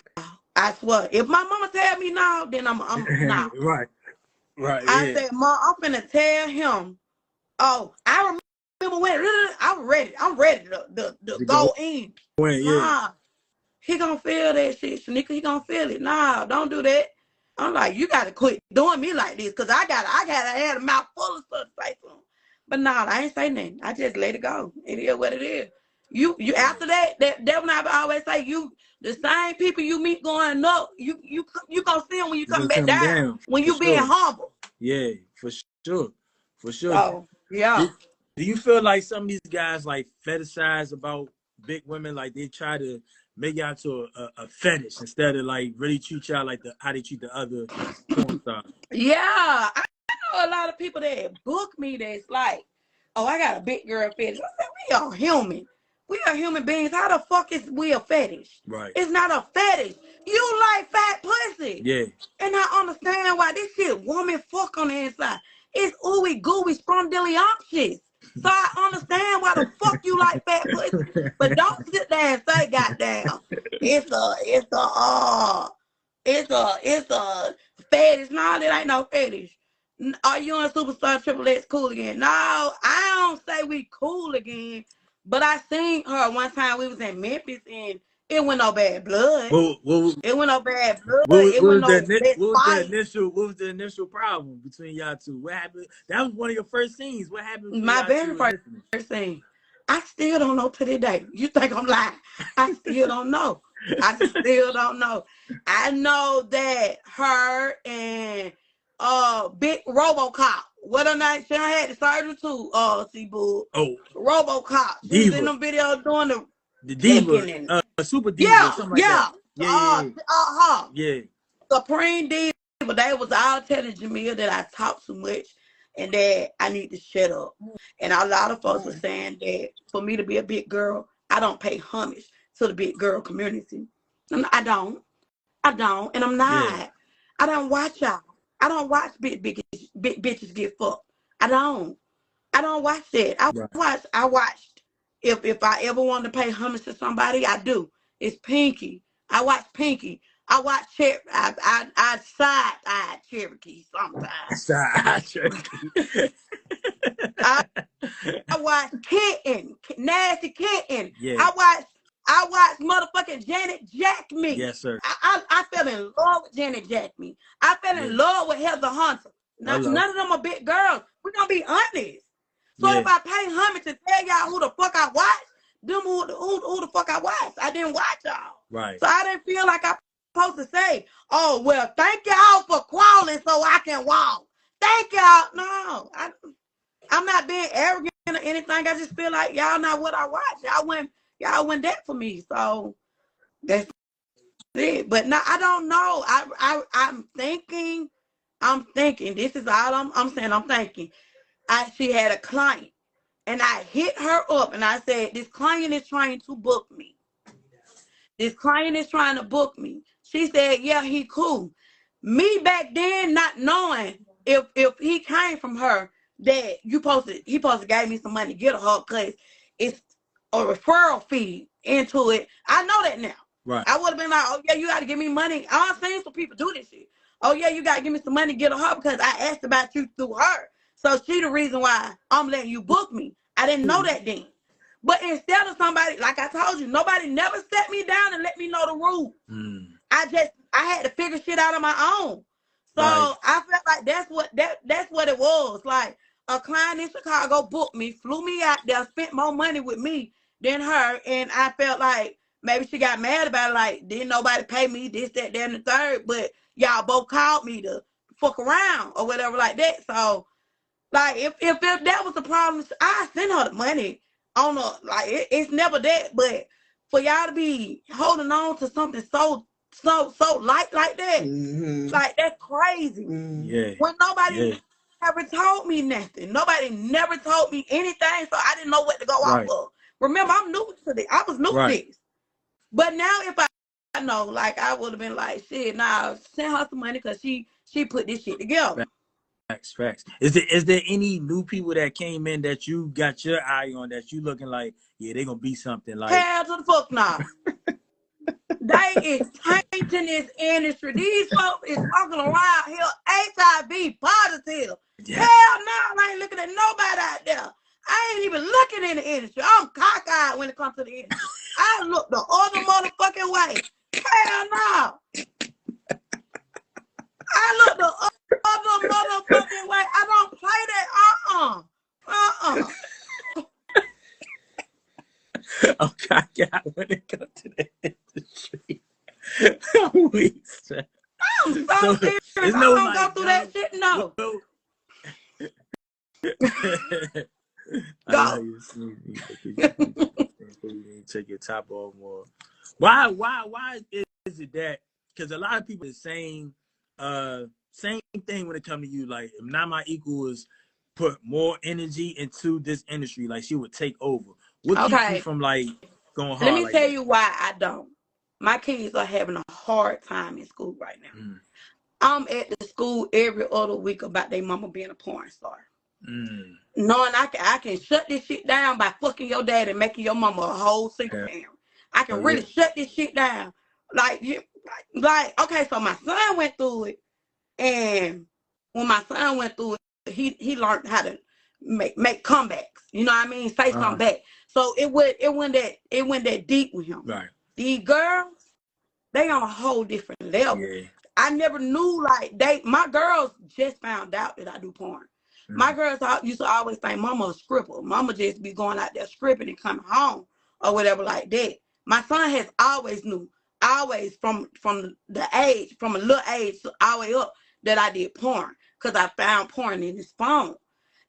I swear. If my mama tell me no, then I'm no.
Right.
I said, Mom, I'm finna tell him. Oh, I remember done went. I'm ready. I'm ready to go in. Nah, he gonna feel that shit, Shanika. He gonna feel it. Nah, don't do that. I'm like, you gotta quit doing me like this, cause I gotta have a mouth full of stuff to say to him. But nah, I ain't say nothing. I just let it go. It is what it is. You after that when I always say, you the same people you meet going up, you gonna see them when you come back down. When you being humble.
Yeah, for sure. For sure.
Oh, yeah.
Do you feel like some of these guys like fetishize about big women, like they try to make y'all to a fetish instead of like really treat y'all like how they treat the other porn stars?
Yeah, I know a lot of people that book me that's like, oh, I got a big girl fetish. I said, we are human. We are human beings. How the fuck is we a fetish?
Right.
It's not a fetish. You like fat pussy.
Yeah.
And I understand why this shit woman fuck on the inside. It's ooey gooey sprondiliumptious. So I understand why the fuck you like fat pussy. But don't sit there and say, goddamn, it's a fetish. No, that ain't no fetish. Are you on Superstar Triple X cool again? No, I don't say we cool again. But I seen her one time. We was in Memphis and it went no bad blood. It went no bad blood. What
was the initial problem between y'all two? What happened? That was one of your first scenes. What happened?
My very first scene. I still don't know to this day. You think I'm lying? I still don't know. I still don't know. I know that her and Big RoboCop. What a night she had the surgery too. C-Boo.
Oh,
RoboCop. She was in them videos doing
the diva, super diva, or something like that. Yeah.
Supreme diva. They was all telling Jamil that I talk too much and that I need to shut up. And a lot of folks were saying that for me to be a big girl, I don't pay homage to the big girl community. And I don't, and I'm not. Yeah. I don't watch y'all. I don't watch big bitches get fucked. I don't watch that. I watched. If I ever want to pay homage to somebody, I do. It's Pinky. I watch Pinky. I watch I side-eye Cherokee sometimes.
Side Cherokee.
I watch Kitten, Nasty Kitten.
Yeah.
I watch motherfucking Janet Jack me.
Yes, sir.
I fell in love with Janet Jack me. I fell in love with Heather Hunter. None of them are big girls. We're gonna be honest. So if I pay homage to tell y'all who the fuck I watch, them who the fuck I watch. I didn't watch y'all.
Right.
So I didn't feel like I supposed to say, oh well, thank y'all for crawling so I can walk. Thank y'all. No, I'm not being arrogant or anything. I just feel like y'all not what I watch. Y'all went that for me. So that's it. But now I don't know. I'm thinking. This is all I'm saying. I'm thinking. She had a client, and I hit her up, and I said, this client is trying to book me. This client is trying to book me. She said, yeah, he cool. Me back then not knowing if he came from her, that he supposed to give me some money to get her because it's a referral fee into it. I know that now.
Right.
I would have been like, oh yeah, you got to give me money. I've seen some people do this shit. Oh yeah, you got to give me some money to get her because I asked about you through her. So she the reason why I'm letting you book me. I didn't know that then. But instead of somebody, like I told you, nobody never set me down and let me know the rules. I had to figure shit out on my own. So I felt like that's what it was. Like a client in Chicago booked me, flew me out there, spent more money with me than her. And I felt like maybe she got mad about it. Like, didn't nobody pay me this, that, and the third. But y'all both called me to fuck around or whatever like that. So like if that was the problem, I send her the money on it's never that. But for y'all to be holding on to something so light like that, like that's crazy.
Yeah.
When nobody never told me nothing. Nobody never told me anything, so I didn't know what to go off of. Remember, I'm new to this. I was new to this. But now if I know, like I would have been like, shit, nah, send her some money because she put this shit together.
Facts. Is there any new people that came in that you got your eye on that you looking like, yeah, they gonna be something like?
Hell to the fuck nah. They is tainting this industry. These folks is walking around here HIV positive. Yeah. Hell no, I ain't looking at nobody out there. I ain't even looking in the industry. I'm cockeyed when it comes to the industry. I look the other motherfucking way. Hell no. I look the other motherfucking way. I don't play that.
Okay, yeah, when it comes to the industry, I'm weak.
I'm so serious.
There's
I
no
don't
like,
go through that shit. No.
I
Go.
love you, sweetie. You take your top off more. Why is it that? Because a lot of people are saying same thing when it comes to you. Like, if not my equals put more energy into this industry, like she would take over. What keeps you from like going hard?
Let me
like
tell
that?
you why I don't. My kids are having a hard time in school right now.
Mm.
I'm at the school every other week about their mama being a porn star.
Mm.
Knowing I can shut this shit down by fucking your dad and making your mama a whole single parent. I can really shut this shit down. Like okay, so my son went through it, and when my son went through it, he learned how to make comebacks. You know what I mean? Say something back. So it went that deep with him.
Right.
These girls, they on a whole different level.
Yeah.
I never knew my girls just found out that I do porn. Mm. My girls used to always think Mama a stripper. Mama just be going out there stripping and coming home or whatever like that. My son has always knew, always from the age, from a little age all the way up, that I did porn because I found porn in his phone.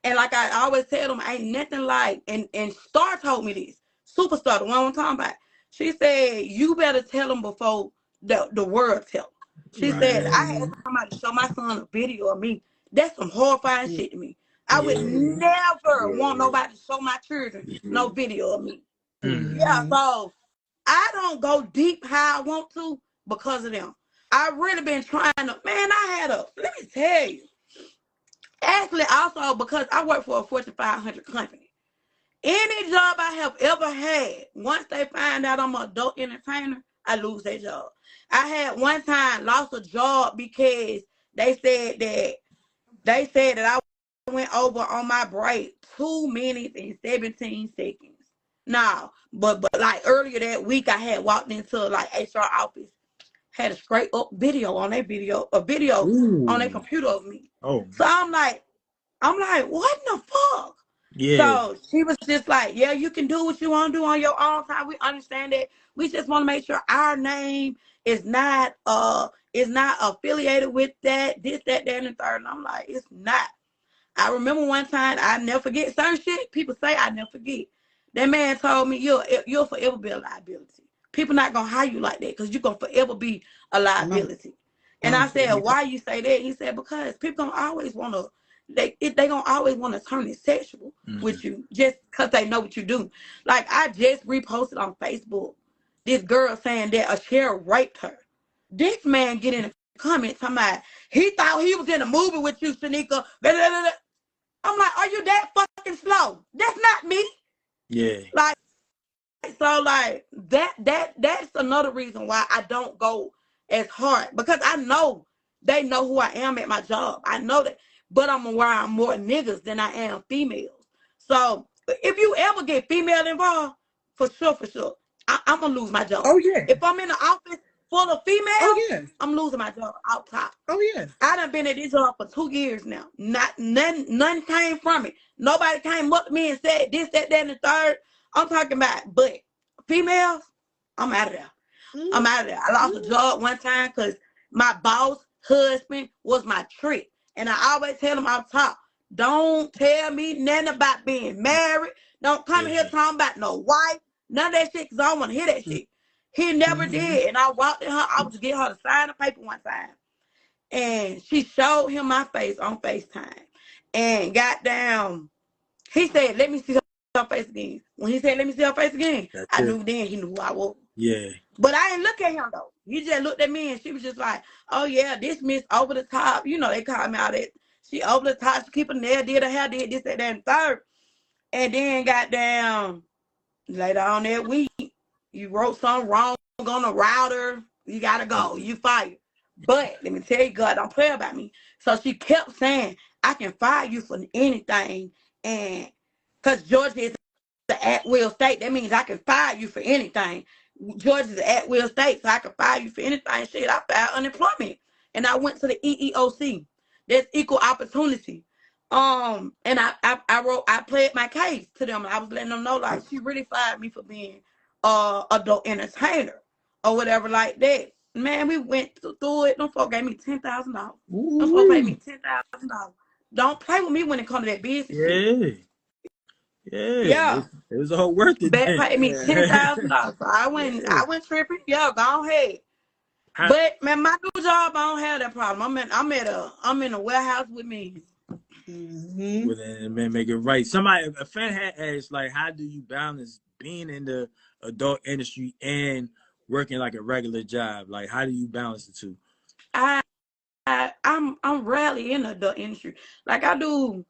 And like I always tell him, ain't nothing like, and Star told me this, Superstar, the one I'm talking about. She said, you better tell them before the world tell them. She said, I had somebody show my son a video of me. That's some horrifying shit to me. I would never want nobody to show my children no video of me. Yeah, so I don't go deep how I want to because of them. I've really been trying to, let me tell you. Actually, also because I work for a Fortune 500 company. Any job I have ever had, once they find out I'm an adult entertainer, I lose that job. I had one time lost a job because they said that I went over on my break 2 minutes and 17 seconds. No, but like earlier that week, I had walked into like HR office, had a straight up video on their on their computer of me. Oh. So I'm like, what in the fuck? Yeah. So she was just like, yeah, you can do what you want to do on your own time. We understand that. We just want to make sure our name is not affiliated with that, this, that, and the third. And I'm like, it's not. I remember one time, I never forget certain shit. People say I never forget. That man told me, you'll forever be a liability. People not gonna hire you like that because you're gonna forever be a liability. And I said, why you say that? He said, because people gonna always wanna they gonna always want to turn it sexual with you just because they know what you do. Like I just reposted on Facebook this girl saying that a sheriff raped her. This man get in the comments talking about he thought he was in a movie with you, Shanika. I'm like, are you that fucking slow? That's not me. Yeah. Like, so like that's another reason why I don't go as hard, because I know they know who I am at my job. I know that, but I'm around more niggas than I am females. So if you ever get female involved, for sure, I'm gonna lose my job. Oh yeah. If I'm in the office full of females, I'm losing my job out top. Oh yeah. I done been at this job for 2 years now. None came from it. Nobody came up to me and said this, that, and the third. I'm talking about, but females, I'm out of there. I'm out of there. I lost a job one time because my boss husband was my trick. And I always tell him off top, don't tell me nothing about being married. Don't come here talking about no wife. None of that shit, because I don't want to hear that shit. He never did. And I walked in her, I was to get her to sign a paper one time. And she showed him my face on FaceTime. And got down. He said, let me see her face again. When he said, let me see her face again, I knew then he knew who I was. Yeah. But I didn't look at him though. He just looked at me and she was just like, oh yeah, this miss over the top. You know, they call me out that she over the top, she keep a nail, did her hair, did this, that, and third. And then got down later on that week, you wrote something wrong on the router, you gotta go, you fired. But let me tell you, God don't play about me. So she kept saying, I can fire you for anything. And Because Georgia is the at-will state. That means I can fire you for anything. Georgia's an at-will state, so I can fire you for anything. Shit, I filed unemployment. And I went to the EEOC. That's equal opportunity. And I played my case to them. I was letting them know, like, she really fired me for being adult entertainer or whatever like that. Man, we went through it. Them folks gave me $10,000. Them folks paid me $10,000. Don't play with me when it comes to that business shit.
Yeah. It was all worth it.
Bet paid me $10,000. So I went tripping. Yeah, go ahead. But man, my new job, I don't have that problem. I'm in a warehouse with me.
Well, then make it right. A fan had asked, like, how do you balance being in the adult industry and working like a regular job? Like, how do you balance the two?
I'm rarely in the adult industry. Like, I do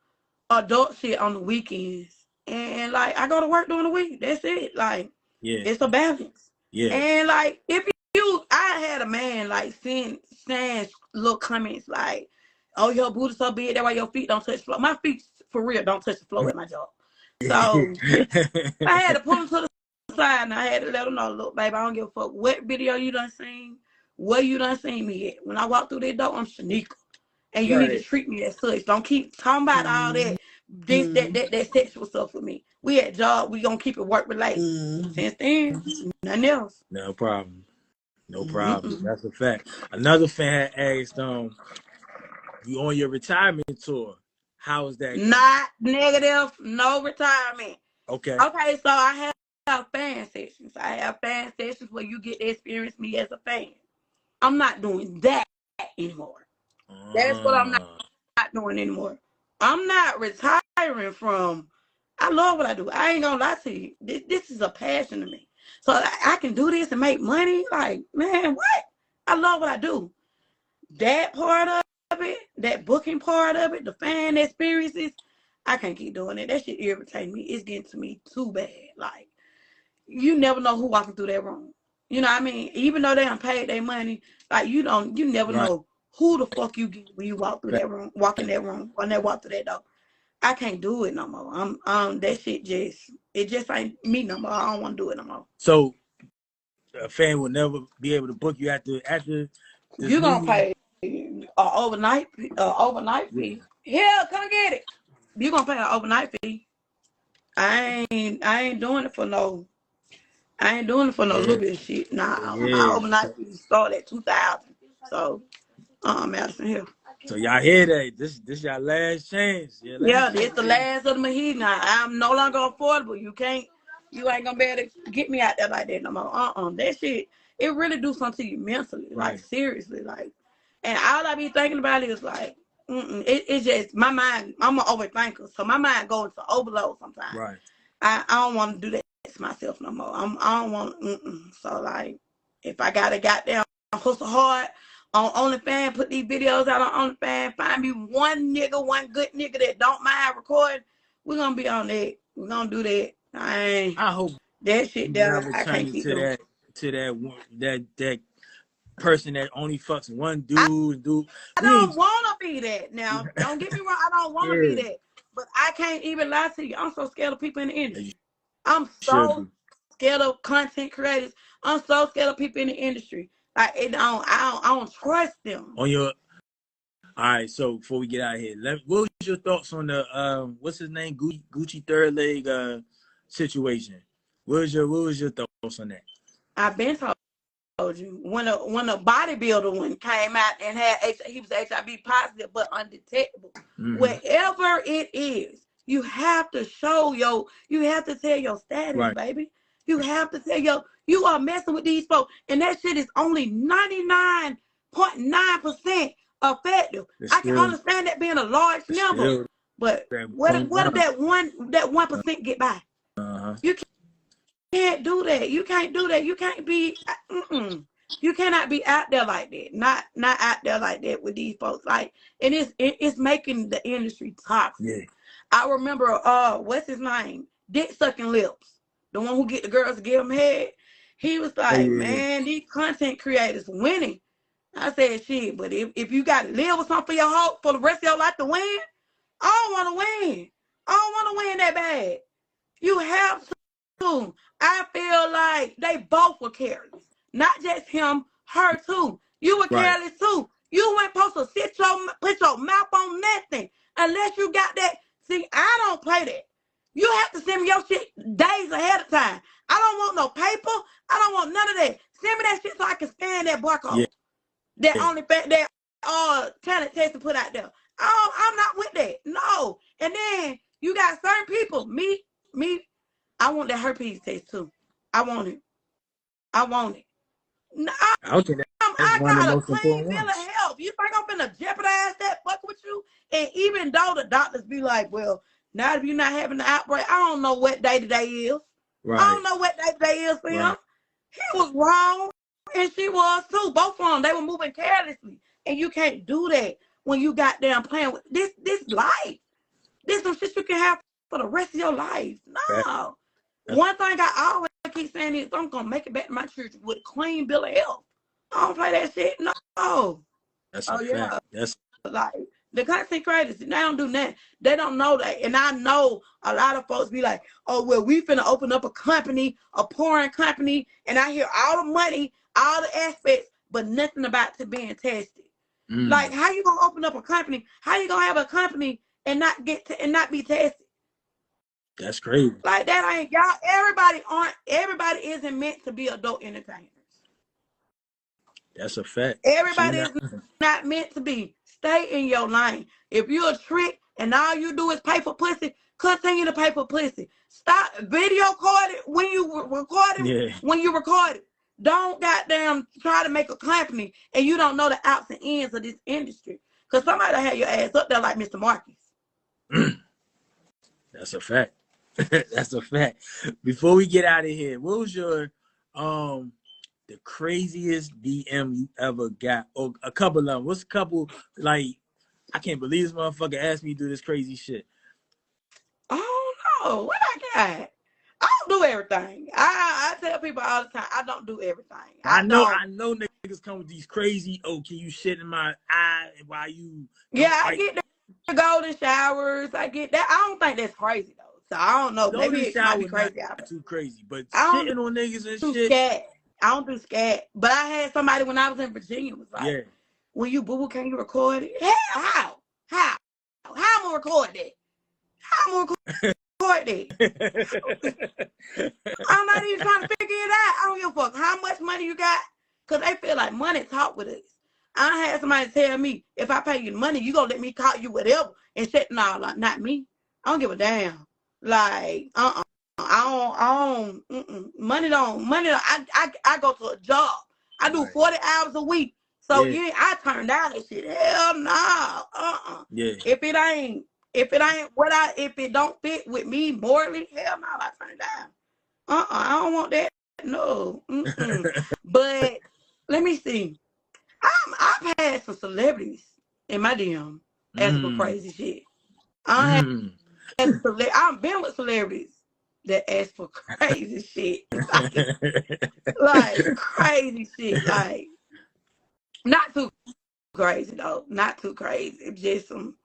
adult shit on the weekends, and like I go to work during the week. That's it. Like, it's a balance. And like, I had a man like saying little comments like, "Oh, your booty so big that why your feet don't touch the floor." My feet, for real, don't touch the floor at my job. So I had to pull him to the side, and I had to let him know, "Look, babe, I don't give a fuck what video you done seen, where you done seen me at. When I walk through that door, I'm Shanika. And you need to treat me as such. Don't keep talking about all that, that sexual stuff with me. We at job, we gonna keep it work related. Since then, nothing else.
No problem. That's a fact. Another fan asked, you on your retirement tour. How is that going?
Not negative, no retirement.
Okay,
so I have fan sessions. I have fan sessions where you get to experience me as a fan. I'm not doing that anymore. That's what I'm not doing anymore. I'm not retiring from. I love what I do. I ain't gonna lie to you. This is a passion to me. So I can do this and make money. Like, man, what? I love what I do. That part of it, that booking part of it, the fan experiences, I can't keep doing it. That shit irritates me. It's getting to me too bad. Like, you never know who walking through that room. You know what I mean? Even though they done paid their money, like, you never know who the fuck you get when you walk through that room, walk in that room, when they walk through that door. I can't do it no more. That shit just ain't me no more. I don't want to do it no more.
So a fan will never be able to book you after
you gonna pay an overnight fee. Hell, come get it. You gonna pay an overnight fee. I ain't doing it for no. I ain't doing it for no little bit of shit. Nah, my overnight fee start at $2,000. So, Madison Hill.
So y'all hear that? This y'all last chance.
This the last of the Maheen. I'm no longer affordable. You ain't gonna be able to get me out there like that no more. That shit, it really do something to you mentally. Like, seriously. Like, and all I be thinking about is like, it's just my mind. I'm an overthinker, so my mind goes to overload sometimes.
Right.
I don't want to do that to myself no more. I don't want. So like, if I gotta goddamn hustle hard on OnlyFans, put these videos out on OnlyFans, find me one good nigga that don't mind recording, we're gonna be on that. We're gonna do that. I
hope
that shit there. I can't keep doing
that person that only fucks one dude.
I don't want to be that. Now, don't get me wrong. I don't want to be that. But I can't even lie to you. I'm so scared of people in the industry. I'm so scared of content creators. I'm so scared of people in the industry. Like, I don't trust them.
All right, so before we get out of here, what was your thoughts on the what's his name, Gucci third leg situation? What was your thoughts on that?
I've been told you when a bodybuilder one came out and he was HIV positive but undetectable. Wherever it is, you have to tell your status, baby. You have to tell you are messing with these folks, and that shit is only 99.9% effective. I can understand that being a large number, but what if that 1% get by? You can't do that. You can't do that. You can't be. You cannot be out there like that. Not out there like that with these folks. Like, and it's making the industry toxic.
Yeah.
I remember what's his name? Dick Sucking Lips. The one who get the girls to give him head. He was like, man, these content creators winning. I said, shit, but if you got to live with something for the rest of your life to win, I don't want to win. I don't want to win that bad. You have to. I feel like they both were careless. Not just him, her too. You were
Right.
careless too. You weren't supposed to put your mouth on nothing unless you got that. See, I don't play that. You have to send me your shit days ahead of time. I don't want no paper. I don't want none of that. Send me that shit so I can scan that barcode.
Yeah.
That only that talent test to put out there. I'm not with that. No. And then you got certain people. Me. I want that herpes test too. I want it. No,
I would think that's
I
one of the
got a
most
clean
important
bill of
ones.
health. You think I'm gonna jeopardize that fuck with you? And even though the doctors be like, well, now if you're not having the outbreak, I don't know what day today is.
Right.
I don't know what day today is for him. He was wrong, and she was too. Both of them, they were moving carelessly, and you can't do that when you goddamn playing with this life. This some shit you can have for the rest of your life. No. One thing I always keep saying is I'm gonna make it back to my church with a clean bill of health. I don't play that shit. No.
That's a fact. That's
like the content creators. They don't do that. They don't know that. And I know a lot of folks be like, "Oh well, we finna open up a company, a pouring company," and I hear all the money, all the aspects, but nothing about to being tested. Like, how you gonna open up a company? How you gonna have a company and not be tested?
That's crazy.
Like that ain't y'all. Everybody isn't meant to be adult entertainers.
That's a fact.
Everybody is not meant to be. Stay in your lane. If you're a trick and all you do is pay for pussy, continue to pay for pussy. Stop video recording when you recording.
Yeah.
When you record it. Don't goddamn try to make a company and you don't know the outs and ins of this industry. Because somebody have your ass up there like Mr. Marcus.
That's a fact. That's a fact. Before we get out of here, what was your the craziest DM you ever got? Or a couple of them. What's a couple, like, I can't believe this motherfucker asked me to do this crazy shit.
Oh no, what I got? I don't do everything. I tell people all the time, I don't do everything.
I know niggas come with these crazy, oh, can you shit in my eye while you
I get the golden showers. I get that. I don't think that's crazy though. So I don't know. Maybe it might be crazy out there.
Too crazy, but shitting on niggas and shit.
Scat. I don't do scat. But I had somebody when I was in Virginia was like, when you boo, can you record it? Hell, how? How I'm gonna record that? How I'm gonna record that? I'm not even trying to figure it out. I don't give a fuck how much money you got. Cause they feel like money talk with us. I had somebody tell me, if I pay you the money, you gonna let me call you whatever and shit. No, like, not me. I don't give a damn. Like, I don't, money don't, I go to a job. I do 40 hours a week. So I turn down that shit. Hell no.
Yeah.
If it don't fit with me morally, hell no, I turn it down. I don't want that. No. But let me see. I've had some celebrities in my DM asking for crazy shit. I've been with celebrities that ask for crazy shit. Like crazy shit. Like, not too crazy though. Not too crazy. Just some,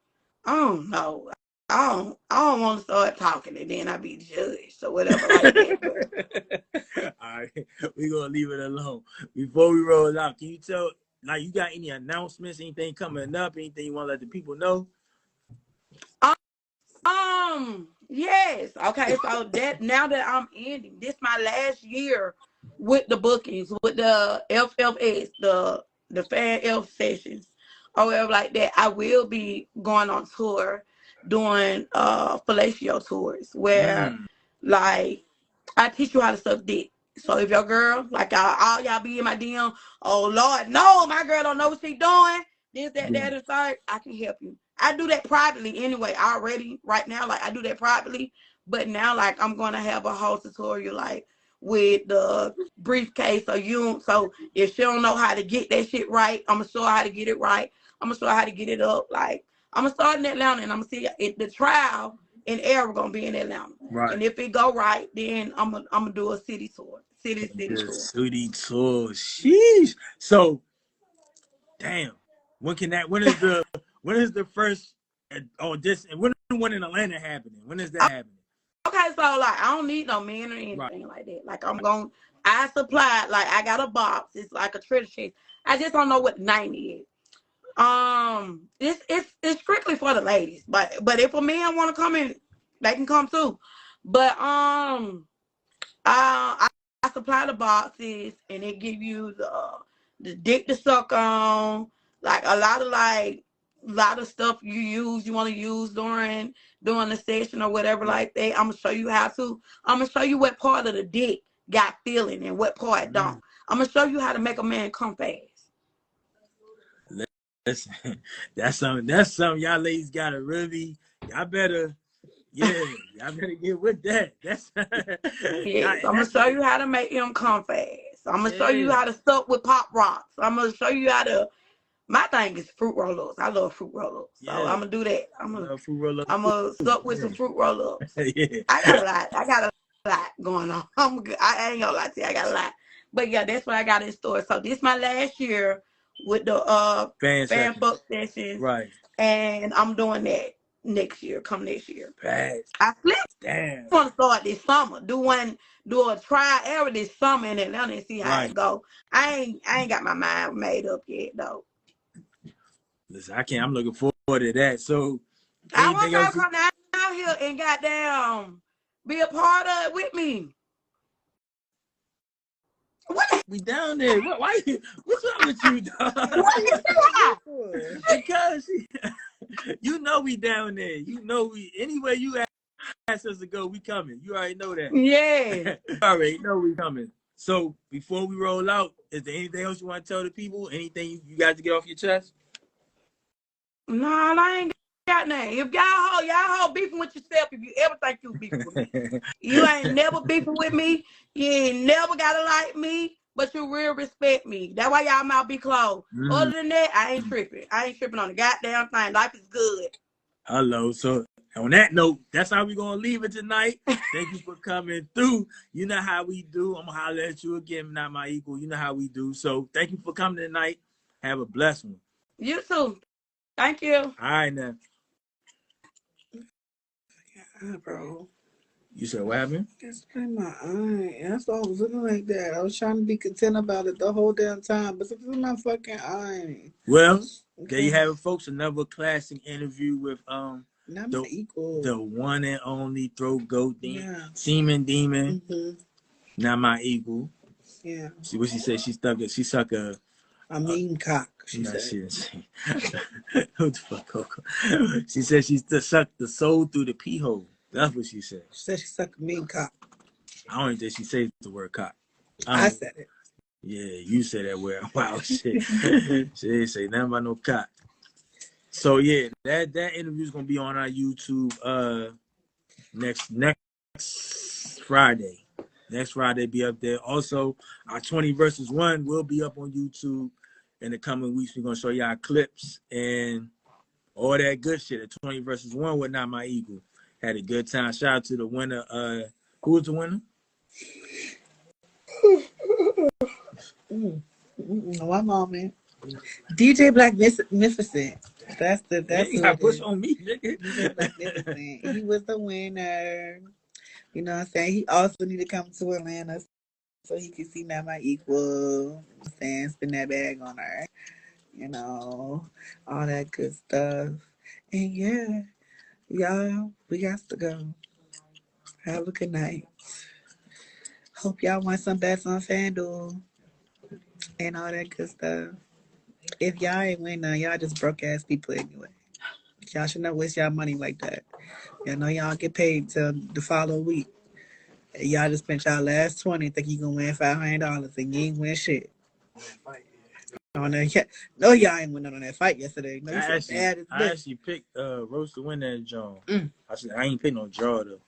I don't know. I don't want to start talking and then I be judged or whatever like that.
All right, we're gonna leave it alone. Before we roll out, can you tell, like, you got any announcements, anything coming up, anything you want to let the people know?
Yes. Okay, so that now that I'm ending, this my last year with the bookings, with the FFS, the fan F sessions, or whatever like that. I will be going on tour, doing fellatio tours where like I teach you how to suck dick. So if your girl, like all y'all be in my DM, oh Lord, no, my girl don't know what she doing, this, that, and third, I can help you. I do that privately anyway, already right now. Like I do that privately, but now like I'm gonna have a whole tutorial like with the briefcase. So if she don't know how to get that shit right, I'm gonna show her how to get it right. I'm gonna show her how to get it up. Like I'm gonna start in Atlanta and I'm gonna see it, the trial and error gonna be in Atlanta. Right. And if it go right, then I'm gonna do a city tour. City tour.
City tour. Sheesh. So damn. When is the first this, and when the one in Atlanta happening? When is that happening?
Okay, so like I don't need no men or anything like that. Like I supply, like I got a box. It's like a treasure chest. I just don't know what the name is. It's strictly for the ladies, but if a man want to come in, they can come too. But I supply the boxes, and it give you the dick to suck on, like a lot of stuff you want to use during the session or whatever like that. I'm gonna show you how to. I'm gonna show you what part of the dick got feeling and what part don't. I'm gonna show you how to make a man come fast.
Listen, that's something y'all ladies gotta really. Y'all better get with that. That's
Yes, I'm gonna show you how to make him come fast. I'm gonna show you how to suck with pop rocks. I'm gonna show you how to. My thing is fruit roll-ups. I love fruit roll-ups, so I'm gonna do that. I'm gonna suck with some fruit roll-ups.
Yeah.
I got a lot going on. I ain't gonna lie to you. I got a lot, but yeah, that's what I got in store. So this my last year with the fan fuck sessions,
right?
And I'm doing that next year. Come next year.
Bad.
I flip.
Damn.
Want to start this summer. Do a trial error this summer in Atlanta and see how it go. I ain't got my mind made up yet though.
Listen, I'm looking forward to that. So
I want y'all to come down here and goddamn be a part of it with me. What?
We down there. Why? What's up with you, dog?
What you
Because you know we down there. You know anywhere you ask us to go, we coming. You already know that.
Yeah.
You already know we coming. So before we roll out, is there anything else you want to tell the people? Anything you got to get off your chest?
No, I ain't got nothing. If y'all beefing with yourself, if you ever think you beefing with me, you ain't never beefing with me. You ain't never gotta like me, but you real respect me. That's why y'all mouth be closed. Other than that, I ain't tripping. I ain't tripping on the goddamn thing. Life is good.
Hello. So on that note, that's how we gonna leave it tonight. Thank you for coming through. You know how we do. I'm gonna holler at you again, not my equal. You know how we do. So thank you for coming tonight. Have a blessed one.
You too. Thank you.
All right now.
Yeah, bro.
You said what happened?
Just play my eye. That's why I was looking like that. I was trying to be content about it the whole damn time, but this is my fucking eye.
Well, there you have it, folks. Another classic interview with
not my equal,
the one and only throat goat semen demon. Not my equal.
Yeah.
See what she said? She suck a
mean cock. She said.
She didn't say. What the fuck, Coco? She said she sucked the soul through the pee hole. That's what she said.
She said she sucked a mean cock.
I don't even think she says the word cock.
I said it.
Yeah, you said that word. Wow, shit. She didn't say nothing about no cock. So yeah, that interview's gonna be on our YouTube next Friday. Next Friday be up there. Also, our 20 versus 1 will be up on YouTube in the coming weeks. We're gonna show y'all clips and all that good shit. The 20 versus 1 was not my equal. Had a good time. Shout out to the winner. Who was the winner?
One moment. DJ Black Magnificent. That's
you got push on me, nigga.
DJ Black Magnificent. He was the winner. You know what I'm saying? He also need to come to Atlanta so he can see Not My Equal. And spin that bag on her. You know, all that good stuff. And yeah, y'all, we got to go. Have a good night. Hope y'all want some bets on FanDuel and all that good stuff. If y'all ain't win none, y'all just broke ass people anyway. Y'all should not waste y'all money like that. Y'all know y'all get paid till the following week. And y'all just spent y'all last 20, think you gonna win $500 and you ain't win shit. No, y'all ain't winning on that fight yesterday. No,
I actually picked Rose to win that draw. I ain't picked no draw though.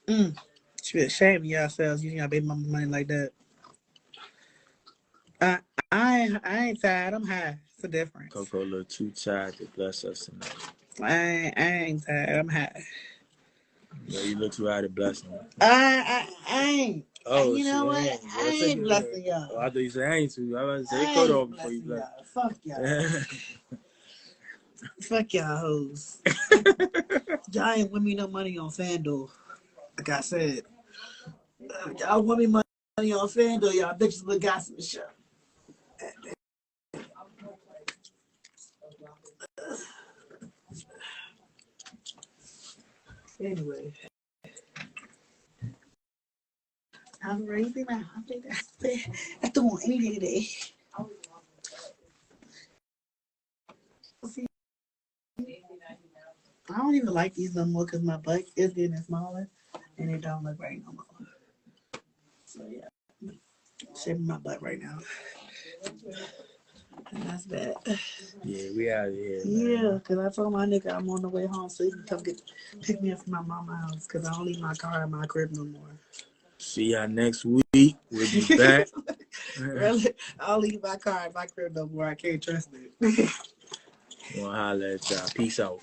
Should be ashamed of yourselves using y'all baby mama money like that. I ain't tired. I'm high. It's a difference.
Coco a little too tired to bless us tonight.
I ain't tired. I'm high.
Yeah, you look too high to bless me.
I ain't.
Oh,
you know what? I ain't blessing y'all.
Oh, I thought you said I ain't too. I was about to say Coco before you bless.
Fuck y'all. Fuck y'all hoes. Y'all ain't win me no money on FanDuel. Like I said, y'all win me money on FanDuel. Y'all bitches would got some shit. Anyway. I'm raising my hundred. I don't want any day today. See, I don't even like these no more because my butt is getting smaller and it don't look right no more. So yeah, shaving my butt right now. And that's bad.
Yeah, we out of here.
Yeah, because I told my nigga I'm on the way home so he can come pick me up from my mama's house because I don't leave my car in my crib no more.
See y'all next week. We'll be back.
Really? I'll leave my car in my crib no more. I can't trust it.
We'll holler at y'all. Peace out.